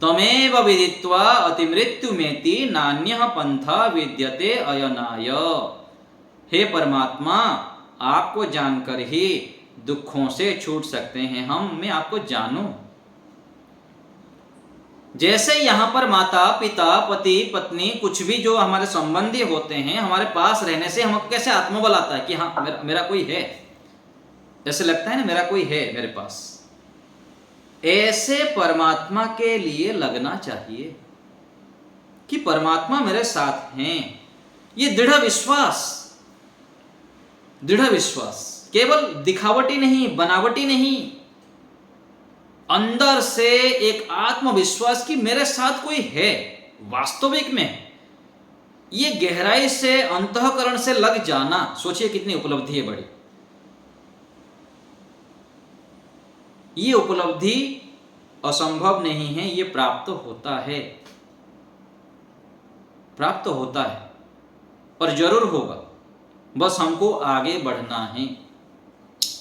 तमेव विदित्वा अतिमृत्युमेति नान्यः पंथा विद्यते अयनाय। हे परमात्मा, आपको जानकर ही दुखों से छूट सकते हैं हम। मैं आपको जानूं। जैसे यहाँ पर माता पिता, पति पत्नी, कुछ भी जो हमारे संबंधी होते हैं, हमारे पास रहने से हमको कैसे आत्मबल आता है कि हाँ मेरा कोई है, ऐसे लगता है ना, मेरा कोई है मेरे पास। ऐसे परमात्मा के लिए लगना चाहिए कि परमात्मा मेरे साथ हैं। ये दृढ़ विश्वास, केवल दिखावटी नहीं, बनावटी नहीं, अंदर से एक आत्मविश्वास कि मेरे साथ कोई है, वास्तविक में। ये गहराई से, अंतःकरण से लग जाना, सोचिए कितनी उपलब्धि है बड़ी। ये उपलब्धि असंभव नहीं है, ये प्राप्त होता है और जरूर होगा। बस हमको आगे बढ़ना है।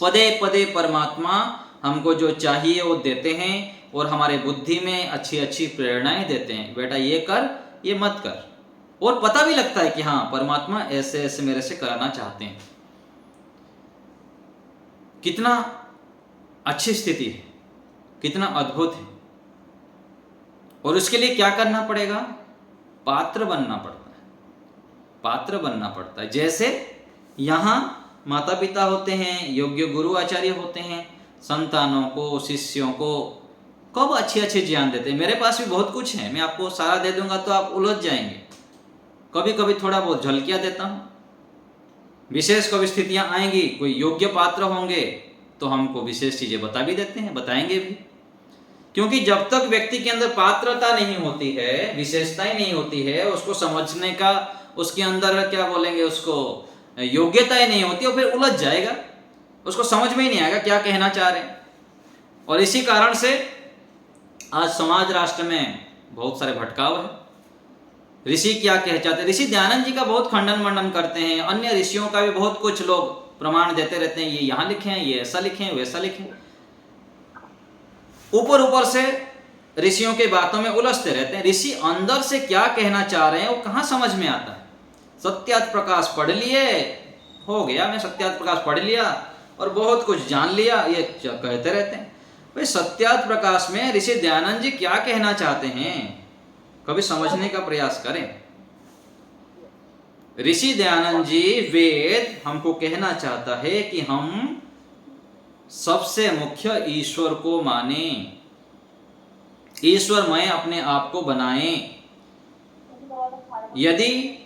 पदे पदे परमात्मा हमको जो चाहिए वो देते हैं और हमारे बुद्धि में अच्छी अच्छी प्रेरणाएं देते हैं। बेटा ये कर, ये मत कर। और पता भी लगता है कि हाँ, परमात्मा ऐसे ऐसे मेरे से कराना चाहते हैं। कितना अच्छी स्थिति है, कितना अद्भुत है। और उसके लिए क्या करना पड़ेगा? पात्र बनना पड़ता है। जैसे यहाँ माता पिता होते हैं, योग्य गुरु आचार्य होते हैं, संतानों को, शिष्यों को कब अच्छे ज्ञान देते हैं। मेरे पास भी बहुत कुछ है, मैं आपको सारा दे दूंगा तो आप उलझ जाएंगे। कभी कभी थोड़ा बहुत झलकियां देता हूं। विशेष कभी स्थितियां आएंगी, कोई योग्य पात्र होंगे तो हमको विशेष चीजें बता भी देते हैं, बताएंगे भी। क्योंकि जब तक व्यक्ति के अंदर पात्रता नहीं होती है, विशेषताएं नहीं होती है, उसको समझने का, उसके अंदर क्या बोलेंगे, उसको योग्यताएं नहीं होती, और फिर उलझ जाएगा, उसको समझ में ही नहीं आएगा क्या कहना चाह रहे हैं। और इसी कारण से आज समाज राष्ट्र में बहुत सारे भटकाव है। ऋषि क्या कह चाहते हैं? ऋषि दयानंद जी का बहुत खंडन मंडन करते हैं, अन्य ऋषियों का भी बहुत कुछ लोग प्रमाण देते रहते हैं, ये यहाँ लिखे हैं, ये ऐसा लिखे हैं, वैसा लिखे हैं। ऊपर से ऋषियों के बातों में उलझते रहते हैं। ऋषि अंदर से क्या कहना चाह रहे हैं वो कहाँ समझ में आता है। सत्यार्थ प्रकाश पढ़ लिए, हो गया, मैं सत्यार्थ प्रकाश पढ़ लिया और बहुत कुछ जान लिया, ये कहते रहते हैं। भाई सत्यार्थ प्रकाश में ऋषि दयानंद जी क्या कहना चाहते हैं, कभी समझने का प्रयास करें। ऋषि दयानंद जी, वेद हमको कहना चाहता है कि हम सबसे मुख्य ईश्वर को माने, ईश्वरमय अपने आप को बनाएं। यदि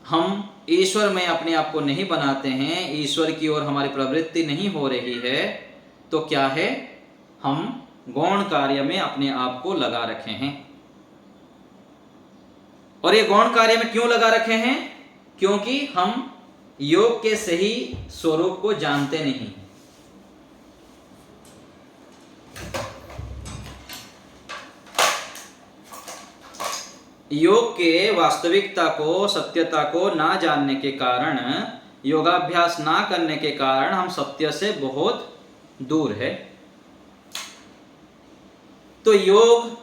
हम ईश्वर में अपने आप को नहीं बनाते हैं, ईश्वर की ओर हमारी प्रवृत्ति नहीं हो रही है, तो क्या है, हम गौण कार्य में अपने आप को लगा रखे हैं। और ये गौण कार्य में क्यों लगा रखे हैं? क्योंकि हम योग के सही स्वरूप को जानते नहीं। योग के वास्तविकता को, सत्यता को ना जानने के कारण, योगाभ्यास ना करने के कारण हम सत्य से बहुत दूर है। तो योग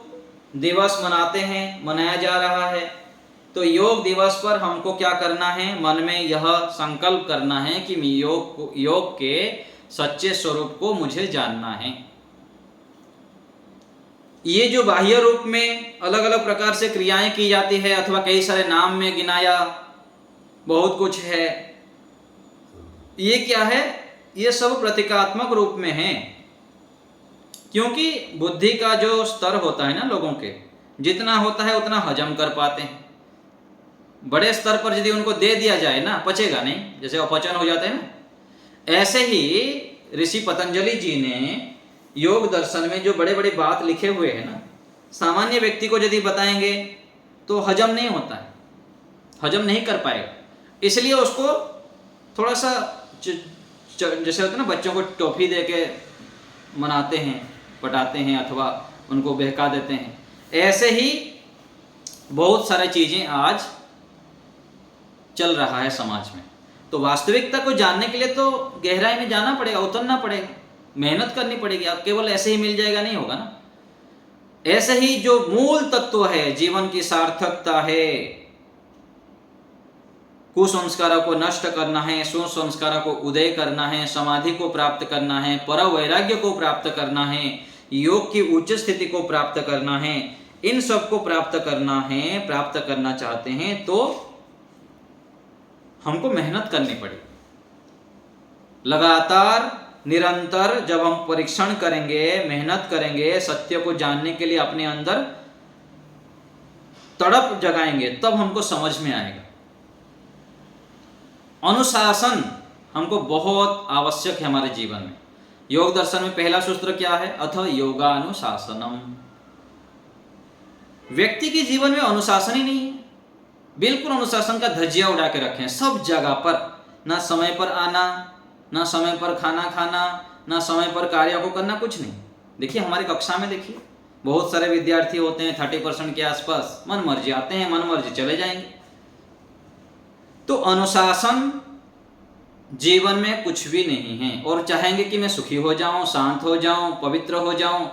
दिवस मनाते हैं, मनाया जा रहा है। तो योग दिवस पर हमको क्या करना है? मन में यह संकल्प करना है कि योग के सच्चे स्वरूप को मुझे जानना है। ये जो बाह्य रूप में अलग अलग प्रकार से क्रियाएं की जाती है अथवा कई सारे नाम में गिनाया बहुत कुछ है, ये क्या है? ये सब प्रतीकात्मक रूप में है। क्योंकि बुद्धि का जो स्तर होता है ना, लोगों के जितना होता है उतना हजम कर पाते हैं। बड़े स्तर पर यदि उनको दे दिया जाए ना, पचेगा नहीं, जैसे अपचन हो जाते हैं ना। ऐसे ही ऋषि पतंजलि जी ने योग दर्शन में जो बड़े बड़े बात लिखे हुए हैं ना, सामान्य व्यक्ति को यदि बताएंगे तो हजम नहीं होता है, हजम नहीं कर पाएगा। इसलिए उसको थोड़ा सा जैसे होता है ना, बच्चों को टॉफी दे के मनाते हैं, पटाते हैं अथवा उनको बहका देते हैं, ऐसे ही बहुत सारी चीज़ें आज चल रहा है समाज में। तो वास्तविकता को जानने के लिए तो गहराई में जाना पड़ेगा, उतरना पड़ेगा, मेहनत करनी पड़ेगी। आप केवल ऐसे ही मिल जाएगा नहीं होगा ना। ऐसे ही जो मूल तत्व है, जीवन की सार्थकता है, कुसंस्कारों को नष्ट करना है, सुसंस्कारों को उदय करना है, समाधि को प्राप्त करना है, पर वैराग्य को प्राप्त करना है, योग की उच्च स्थिति को प्राप्त करना है, इन सब को प्राप्त करना है, प्राप्त करना चाहते हैं तो हमको मेहनत करनी पड़ेगी। लगातार निरंतर जब हम परीक्षण करेंगे, मेहनत करेंगे, सत्य को जानने के लिए अपने अंदर तड़प जगाएंगे, तब हमको समझ में आएगा। अनुशासन हमको बहुत आवश्यक है हमारे जीवन में। योग दर्शन में पहला सूत्र क्या है? अथ योगानुशासनम। व्यक्ति के जीवन में अनुशासन ही नहीं है। बिल्कुल अनुशासन का धज्जिया उड़ा के रखे हैं सब जगह पर। ना समय पर आना, ना समय पर खाना खाना, ना समय पर कार्यों को करना, कुछ नहीं। देखिए हमारी कक्षा में देखिए, बहुत सारे विद्यार्थी होते हैं 30% के आसपास, मन मर्जी आते हैं, मन मर्जी चले जाएंगे। तो अनुशासन जीवन में कुछ भी नहीं है। और चाहेंगे कि मैं सुखी हो जाऊं, शांत हो जाऊं, पवित्र हो जाऊं,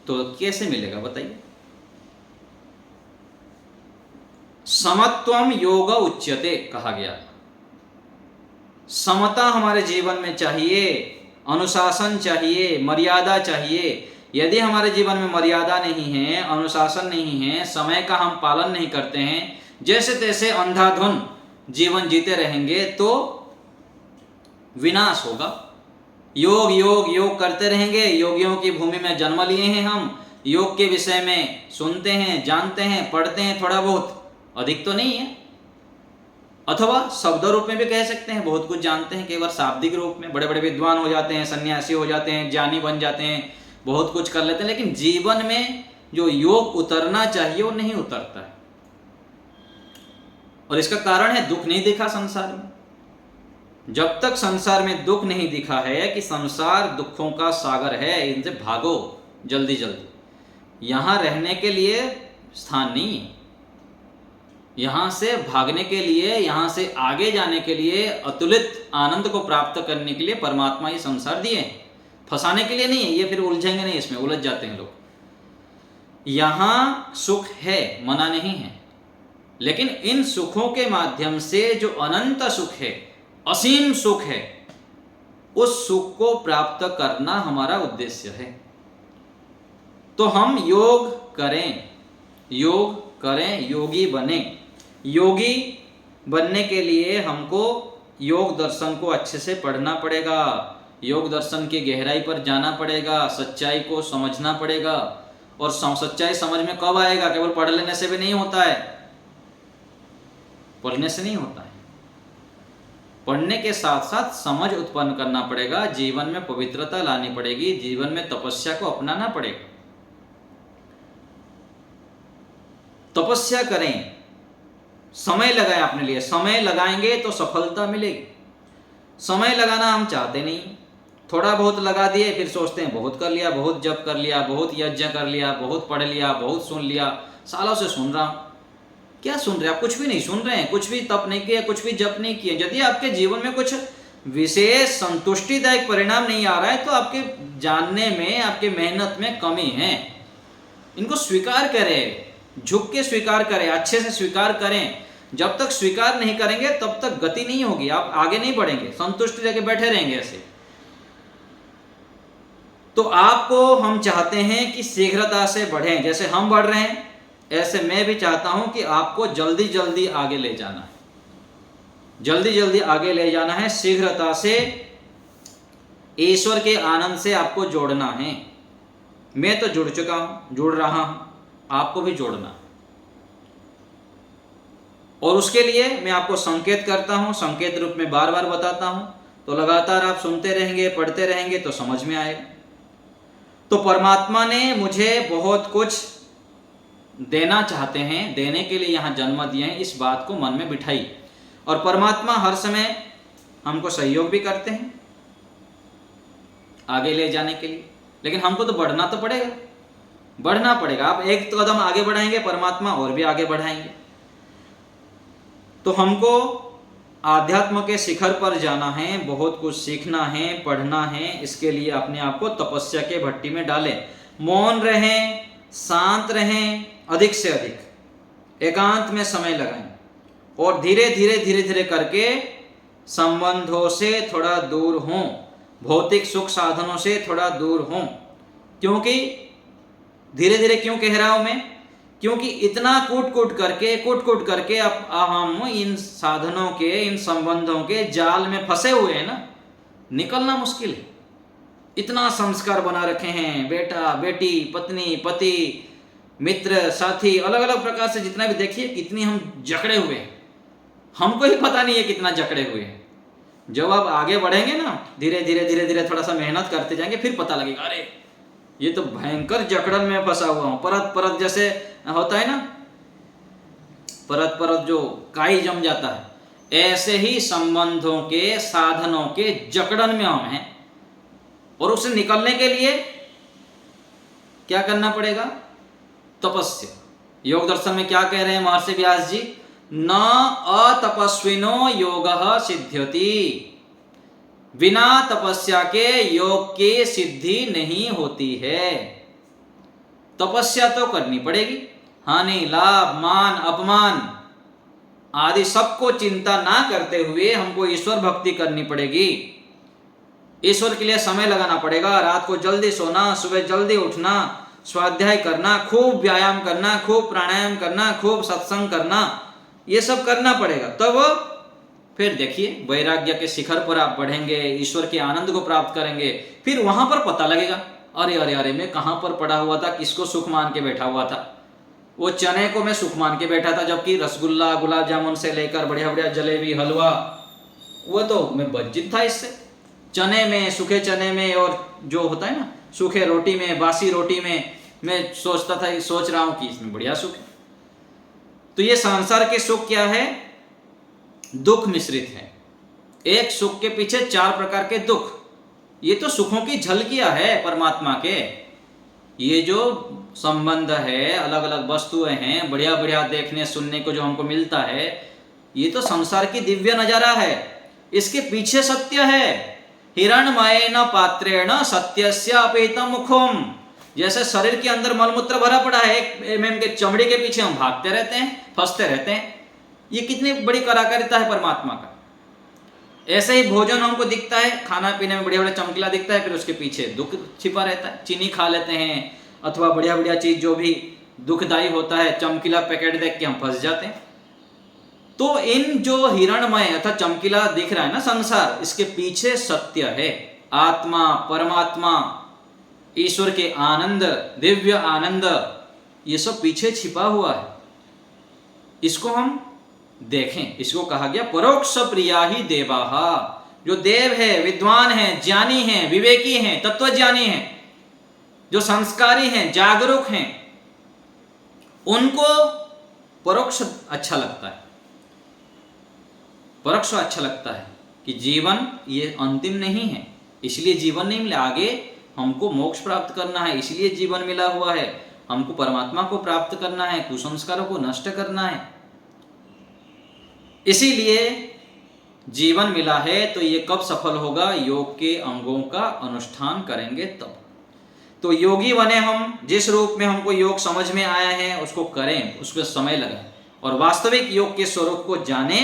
तो कैसे मिलेगा बताइए? समत्वम योग उच्यते कहा गया। समता हमारे जीवन में चाहिए, अनुशासन चाहिए, मर्यादा चाहिए। यदि हमारे जीवन में मर्यादा नहीं है, अनुशासन नहीं है, समय का हम पालन नहीं करते हैं, जैसे तैसे अंधाधुन जीवन जीते रहेंगे तो विनाश होगा। योग योग योग करते रहेंगे। योगियों की भूमि में जन्म लिए हैं हम, योग के विषय में सुनते हैं, जानते हैं, पढ़ते हैं, थोड़ा बहुत, अधिक तो नहीं है। अथवा शब्द रूप में भी कह सकते हैं, बहुत कुछ जानते हैं, केवल शाब्दिक रूप में बड़े बड़े विद्वान हो जाते हैं, सन्यासी हो जाते हैं, ज्ञानी बन जाते हैं, बहुत कुछ कर लेते हैं, लेकिन जीवन में जो योग उतरना चाहिए वो नहीं उतरता है। और इसका कारण है दुख नहीं दिखा संसार में। जब तक संसार में दुख नहीं दिखा है कि संसार दुखों का सागर है, इनसे भागो जल्दी जल्दी। यहां रहने के लिए स्थान नहीं है। यहां से भागने के लिए, यहां से आगे जाने के लिए, अतुलित आनंद को प्राप्त करने के लिए परमात्मा ये संसार दिए, फंसाने के लिए नहीं है। ये फिर उलझेंगे नहीं, इसमें उलझ जाते हैं लोग। यहां सुख है, मना नहीं है, लेकिन इन सुखों के माध्यम से जो अनंत सुख है, असीम सुख है, उस सुख को प्राप्त करना हमारा उद्देश्य है। तो हम योग करें, योग करें, योगी बने। योगी बनने के लिए हमको योग दर्शन को अच्छे से पढ़ना पड़ेगा, योग दर्शन की गहराई पर जाना पड़ेगा, सच्चाई को समझना पड़ेगा। और सच्चाई समझ में कब आएगा? केवल पढ़ लेने से भी नहीं होता है, पढ़ने से नहीं होता है। पढ़ने के साथ साथ समझ उत्पन्न करना पड़ेगा, जीवन में पवित्रता लानी पड़ेगी, जीवन में तपस्या को अपनाना पड़ेगा। तपस्या करें, समय लगाएं अपने लिए। समय लगाएंगे तो सफलता मिलेगी। समय लगाना हम चाहते नहीं, थोड़ा बहुत लगा दिए, फिर सोचते हैं बहुत कर लिया, बहुत जप कर लिया, बहुत यज्ञ कर लिया, बहुत पढ़ लिया, बहुत सुन लिया, सालों से सुन रहा हूँ। क्या सुन रहे हैं आप? कुछ भी नहीं सुन रहे हैं, कुछ भी तप नहीं किया, कुछ भी जप नहीं किया। यदि आपके जीवन में कुछ विशेष संतुष्टिदायक परिणाम नहीं आ रहा है तो आपके जानने में, आपके मेहनत में कमी है। इनको स्वीकार करें, झुक के स्वीकार करें, अच्छे से स्वीकार करें। जब तक स्वीकार नहीं करेंगे तब तक गति नहीं होगी, आप आगे नहीं बढ़ेंगे, संतुष्ट रहकर बैठे रहेंगे ऐसे। तो आपको हम चाहते हैं कि शीघ्रता से बढ़ें, जैसे हम बढ़ रहे हैं ऐसे मैं भी चाहता हूं कि आपको जल्दी जल्दी आगे ले जाना है, जल्दी जल्दी आगे ले जाना है, शीघ्रता से ईश्वर के आनंद से आपको जोड़ना है। मैं तो जुड़ चुका हूं, जुड़ रहा हूं, आपको भी जोड़ना। और उसके लिए मैं आपको संकेत करता हूं, संकेत रूप में बार बार बताता हूं, तो लगातार आप सुनते रहेंगे, पढ़ते रहेंगे तो समझ में आएगा। तो परमात्मा ने मुझे बहुत कुछ देना चाहते हैं, देने के लिए यहाँ जन्म दिए हैं, इस बात को मन में बिठाई। और परमात्मा हर समय हमको सहयोग भी करते हैं आगे ले जाने के लिए, लेकिन हमको तो बढ़ना तो पड़ेगा, बढ़ना पड़ेगा। आप एक कदम आगे बढ़ाएंगे, परमात्मा और भी आगे बढ़ाएंगे। तो हमको आध्यात्म के शिखर पर जाना है, बहुत कुछ सीखना है, पढ़ना है। इसके लिए अपने आप को तपस्या के भट्टी में डालें, मौन रहें, शांत रहें, अधिक से अधिक एकांत में समय लगाएं और धीरे धीरे करके संबंधों से थोड़ा दूर हों, भौतिक सुख साधनों से थोड़ा दूर हों। क्योंकि धीरे धीरे क्यों कह रहा हूं मैं? क्योंकि इतना कूट कूट करके अब हम इन साधनों के, इन संबंधों के जाल में फंसे हुए हैं ना, निकलना मुश्किल है। इतना संस्कार बना रखे हैं, बेटा बेटी, पत्नी पति, मित्र साथी, अलग अलग प्रकार से जितना भी देखिए कितनी हम जकड़े हुए हैं, हमको ही पता नहीं है कितना जकड़े हुए हैं। जब आप आगे बढ़ेंगे ना, धीरे धीरे थोड़ा सा मेहनत करते जाएंगे, फिर पता लगेगा अरे ये तो भयंकर जकड़न में फंसा हुआ हूं। परत परत जैसे होता है ना, परत परत जो काई जम जाता है, ऐसे ही संबंधों के, साधनों के जकड़न में हम हैं। और उससे निकलने के लिए क्या करना पड़ेगा? तपस्या। योग दर्शन में क्या कह रहे हैं महर्षि व्यास जी? न अतपस्विनो योगः सिद्ध्यति, बिना तपस्या के योग की सिद्धि नहीं होती है। तपस्या तो करनी पड़ेगी, हानि लाभ मान अपमान आदि सबको चिंता ना करते हुए हमको ईश्वर भक्ति करनी पड़ेगी। ईश्वर के लिए समय लगाना पड़ेगा, रात को जल्दी सोना, सुबह जल्दी उठना, स्वाध्याय करना, खूब व्यायाम करना, खूब प्राणायाम करना, खूब सत्संग करना, ये सब करना पड़ेगा। तब फिर देखिए वैराग्य के शिखर पर आप बढ़ेंगे, ईश्वर के आनंद को प्राप्त करेंगे। फिर वहां पर पता लगेगा अरे अरे अरे मैं कहां पर पड़ा हुआ था, किसको सुख मान के बैठा हुआ था। वो चने को मैं सुख मान के बैठा था, जबकि रसगुल्ला, गुलाब जामुन से लेकर बढ़िया बढ़िया जलेबी, हलवा, वो तो मैं वंचित था इससे। चने में, सूखे चने में, और जो होता है ना सूखे रोटी में, बासी रोटी में, मैं सोच रहा हूं कि इसमें बढ़िया सुख है। तो ये संसार के सुख क्या है? दुख मिश्रित है। एक सुख के पीछे 4 प्रकार के दुख। ये तो सुखों की झलकियां है परमात्मा के। ये जो संबंध है, अलग अलग वस्तुएं हैं, बढ़िया बढ़िया देखने सुनने को जो हमको मिलता है, ये तो संसार की दिव्य नजारा है। इसके पीछे सत्य है। हिरण्मयेन पात्रेण सत्यस्य अपेतम मुखम। जैसे शरीर के अंदर मलमूत्र भरा पड़ा है, एक mm के चमड़ी के पीछे हम भागते रहते हैं, फंसते रहते हैं। ये कितनी बड़ी कलाकारिता है परमात्मा का। ऐसे ही भोजन हमको दिखता है, खाना पीने में बढ़िया बढ़िया चमकीला दिखता है, फिर उसके पीछे दुख छिपा रहता है। चीनी खा लेते हैं अथवा बढ़िया बढ़िया चीज जो भी दुखदायी होता है, चमकीला पैकेट देख के हम फंस जाते हैं। तो इन जो हिरणमय अर्थात चमकीला दिख रहा है ना संसार, इसके पीछे सत्य है। आत्मा, परमात्मा, ईश्वर के आनंद, दिव्य आनंद, ये सब पीछे छिपा हुआ है। इसको हम देखें। इसको कहा गया परोक्ष प्रिया ही देवाः। जो देव है, विद्वान है, ज्ञानी है, विवेकी है, तत्वज्ञानी है, जो संस्कारी हैं, जागरूक हैं, उनको परोक्ष अच्छा लगता है। परोक्ष अच्छा लगता है कि जीवन ये अंतिम नहीं है, इसलिए जीवन नहीं मिला, आगे हमको मोक्ष प्राप्त करना है, इसलिए जीवन मिला हुआ है। हमको परमात्मा को प्राप्त करना है, कुसंस्कारों को नष्ट करना है। इसीलिए जीवन मिला है तो ये कब सफल होगा? योग के अंगों का अनुष्ठान करेंगे तब। तो योगी बने हम, जिस रूप में हमको योग समझ में आया है उसको करें, उसको समय लगाएं और वास्तविक योग के स्वरूप को जाने।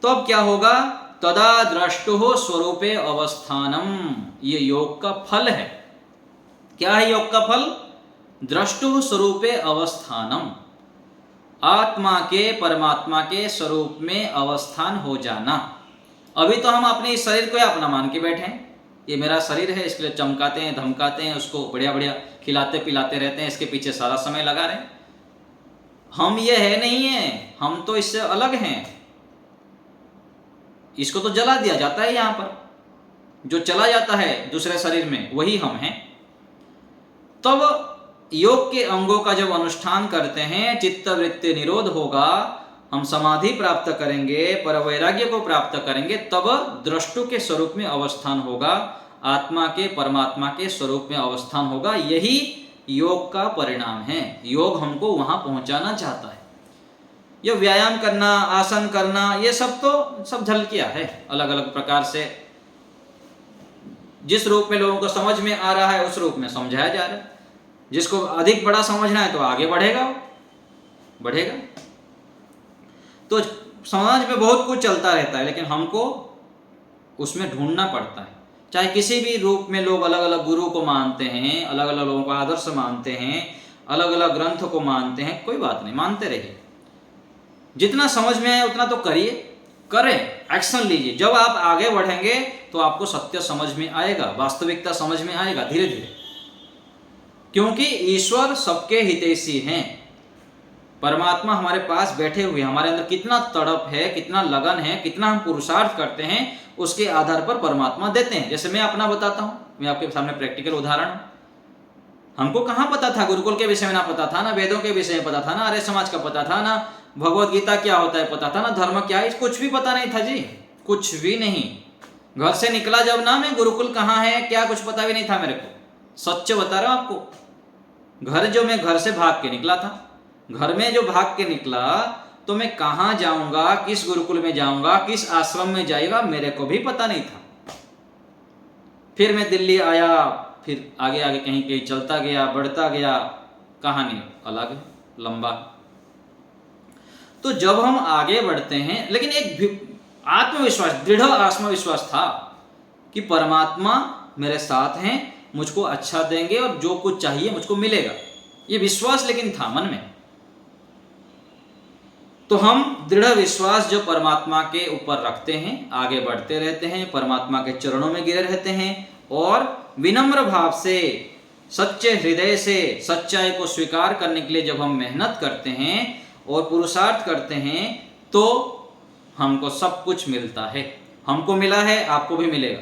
तो अब क्या होगा? तदा द्रष्टुः स्वरूपे अवस्थानम, ये योग का फल है। क्या है योग का फल? द्रष्टुः स्वरूपे अवस्थानम, आत्मा के परमात्मा के स्वरूप में अवस्थान हो जाना। अभी तो हम अपने इस शरीर को अपना मान के बैठे हैं, ये मेरा शरीर है, इसके लिए चमकाते हैं, धमकाते हैं, उसको बढ़िया बढ़िया खिलाते पिलाते रहते हैं, इसके पीछे सारा समय लगा रहे हैं। हम ये है नहीं है, हम तो इससे अलग हैं। इसको तो जला दिया जाता है, यहां पर जो चला जाता है दूसरे शरीर में वही हम हैं। तब योग के अंगों का जब अनुष्ठान करते हैं, चित्त वृत्ति निरोध होगा, हम समाधि प्राप्त करेंगे, पर वैराग्य को प्राप्त करेंगे, तब द्रष्टु के स्वरूप में अवस्थान होगा, आत्मा के परमात्मा के स्वरूप में अवस्थान होगा। यही योग का परिणाम है। योग हमको वहां पहुंचाना चाहता है। ये व्यायाम करना, आसन करना, ये सब तो सब झलकियां है, अलग अलग प्रकार से जिस रूप में लोगों को समझ में आ रहा है उस रूप में समझाया जा रहा है। जिसको अधिक बड़ा समझना है तो आगे बढ़ेगा। तो समाज में बहुत कुछ चलता रहता है, लेकिन हमको उसमें ढूंढना पड़ता है। चाहे किसी भी रूप में लोग अलग अलग गुरु को मानते हैं, अलग अलग लोगों को आदर्श मानते हैं, अलग अलग ग्रंथ को मानते हैं, कोई बात नहीं, मानते रहिए। जितना समझ में आए उतना तो करिए, करें, एक्शन लीजिए। जब आप आगे बढ़ेंगे तो आपको सत्य समझ में आएगा, वास्तविकता समझ में आएगा धीरे धीरे। क्योंकि ईश्वर सबके हितैषी हैं। परमात्मा हमारे पास बैठे हुए, हमारे अंदर कितना तड़प है, कितना लगन है, कितना हम पुरुषार्थ करते हैं, उसके आधार पर परमात्मा देते हैं। जैसे मैं अपना बताता हूँ, मैं आपके सामने प्रैक्टिकल उदाहरण हूँ। हमको कहाँ पता था, गुरुकुल के विषय में ना पता था, ना वेदों के विषय में पता था, ना आर्य समाज का पता था, ना भगवत गीता क्या होता है पता था, ना धर्म क्या है, कुछ भी पता नहीं था जी, कुछ भी नहीं। घर से निकला जब ना, मैं गुरुकुल कहाँ है क्या कुछ पता भी नहीं था मेरे को। सच्च बता रहा हूं आपको। मैं घर से भाग के निकला था, घर में जो भाग के निकला तो मैं कहाँ जाऊंगा, किस गुरुकुल में जाऊंगा, किस आश्रम में जाएगा, मेरे को भी पता नहीं था। फिर मैं दिल्ली आया, फिर आगे आगे कहीं कहीं चलता गया, बढ़ता गया, कहानी अलग है, लंबा। तो जब हम आगे बढ़ते हैं, लेकिन एक आत्मविश्वास, दृढ़ आत्मविश्वास था कि परमात्मा मेरे साथ हैं, मुझको अच्छा देंगे और जो कुछ चाहिए मुझको मिलेगा, ये विश्वास लेकिन था मन में। तो हम दृढ़ विश्वास जो परमात्मा के ऊपर रखते हैं, आगे बढ़ते रहते हैं, परमात्मा के चरणों में गिरे रहते हैं और विनम्र भाव से, सच्चे हृदय से सच्चाई को स्वीकार करने के लिए जब हम मेहनत करते हैं और पुरुषार्थ करते हैं तो हमको सब कुछ मिलता है। हमको मिला है, आपको भी मिलेगा।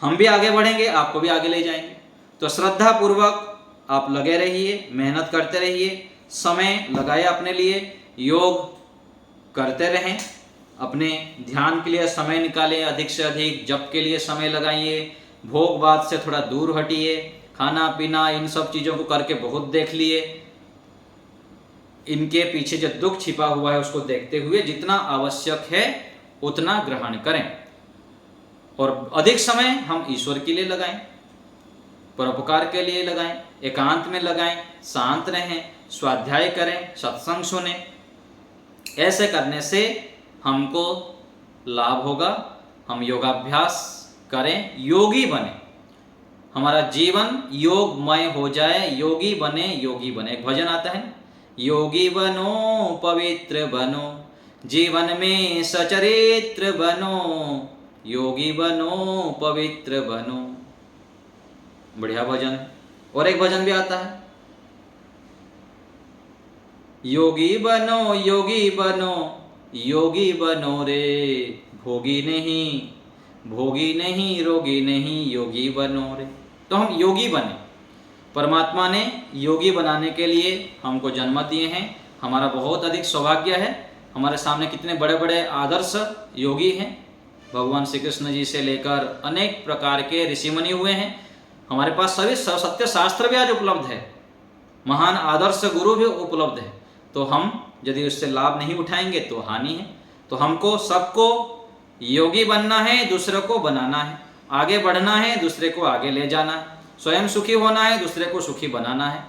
हम भी आगे बढ़ेंगे, आपको भी आगे ले जाएंगे। तो श्रद्धा पूर्वक आप लगे रहिए, मेहनत करते रहिए, समय लगाए अपने लिए, योग करते रहें, अपने ध्यान के लिए समय निकालें, अधिक से अधिक जप के लिए समय लगाइए, भोग बाद से थोड़ा दूर हटिए, खाना पीना इन सब चीज़ों को करके बहुत देख लिए, इनके पीछे जो दुख छिपा हुआ है उसको देखते हुए जितना आवश्यक है उतना ग्रहण करें और अधिक समय हम ईश्वर के लिए लगाएं, परोपकार के लिए लगाएं, एकांत में लगाएं, शांत रहें, स्वाध्याय करें, सत्संग सुने। ऐसे करने से हमको लाभ होगा। हम योगाभ्यास करें, योगी बने, हमारा जीवन योगमय हो जाए, योगी बने, योगी बने। एक भजन आता है, योगी बनो पवित्र बनो, जीवन में सचरित्र बनो, योगी बनो पवित्र बनो। बढ़िया भजन है। और एक भजन भी आता है, योगी बनो, योगी बनो, योगी बनो रे, भोगी नहीं, रोगी नहीं, योगी बनो रे। तो हम योगी बने। परमात्मा ने योगी बनाने के लिए हमको जन्म दिए हैं। हमारा बहुत अधिक सौभाग्य है। हमारे सामने कितने बड़े बड़े आदर्श योगी हैं। भगवान श्री कृष्ण जी से लेकर अनेक प्रकार के ऋषि मुनि हुए हैं। हमारे पास सभी सत्य शास्त्र भी आज उपलब्ध है। महान आदर्श गुरु भी उपलब्ध है, तो हम यदि उससे लाभ नहीं उठाएंगे तो हानि है। तो हमको सबको योगी बनना है, दूसरे को बनाना है, आगे बढ़ना है, दूसरे को आगे ले जाना है, स्वयं सुखी होना है, दूसरे को सुखी बनाना है।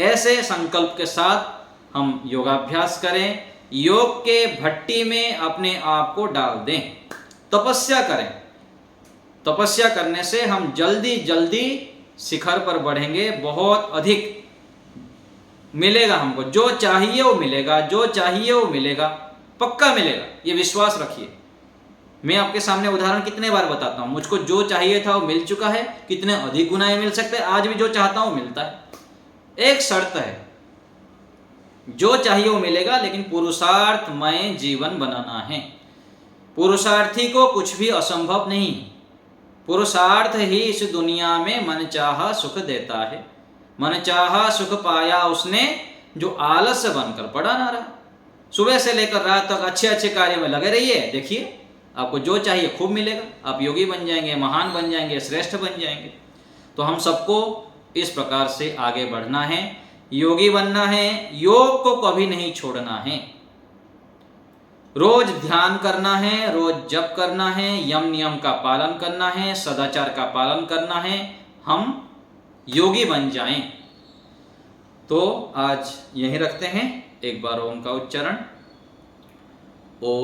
ऐसे संकल्प के साथ हम योगाभ्यास करें, योग के भट्टी में अपने आप को डाल दें, तपस्या करें। तपस्या करने से हम जल्दी जल्दी शिखर पर बढ़ेंगे, बहुत अधिक मिलेगा हमको, जो चाहिए वो मिलेगा, जो चाहिए वो मिलेगा, पक्का मिलेगा, ये विश्वास रखिए। मैं आपके सामने उदाहरण कितने बार बताता हूँ, मुझको जो चाहिए था वो मिल चुका है, कितने अधिक गुना मिल सकते हैं, आज भी जो चाहता हूँ मिलता है। एक शर्त है, जो चाहिए वो मिलेगा, लेकिन पुरुषार्थमय जीवन बनाना है। पुरुषार्थी को कुछ भी असंभव नहीं, पुरुषार्थ ही इस दुनिया में मनचाहा सुख देता है। मनचाहा सुख पाया उसने जो आलस्य बनकर पड़ा ना रहा। सुबह से लेकर रात तक अच्छे अच्छे कार्य में लगे रहिए, देखिए आपको जो चाहिए खूब मिलेगा, आप योगी बन जाएंगे, महान बन जाएंगे, श्रेष्ठ बन जाएंगे। तो हम सबको इस प्रकार से आगे बढ़ना है, योगी बनना है, योग को कभी नहीं छोड़ना है। रोज ध्यान करना है, रोज जप करना है, यम नियम का पालन करना है, सदाचार का पालन करना है, हम योगी बन जाएं। तो आज यहीं रखते हैं, एक बार ओम का उच्चारण। ओ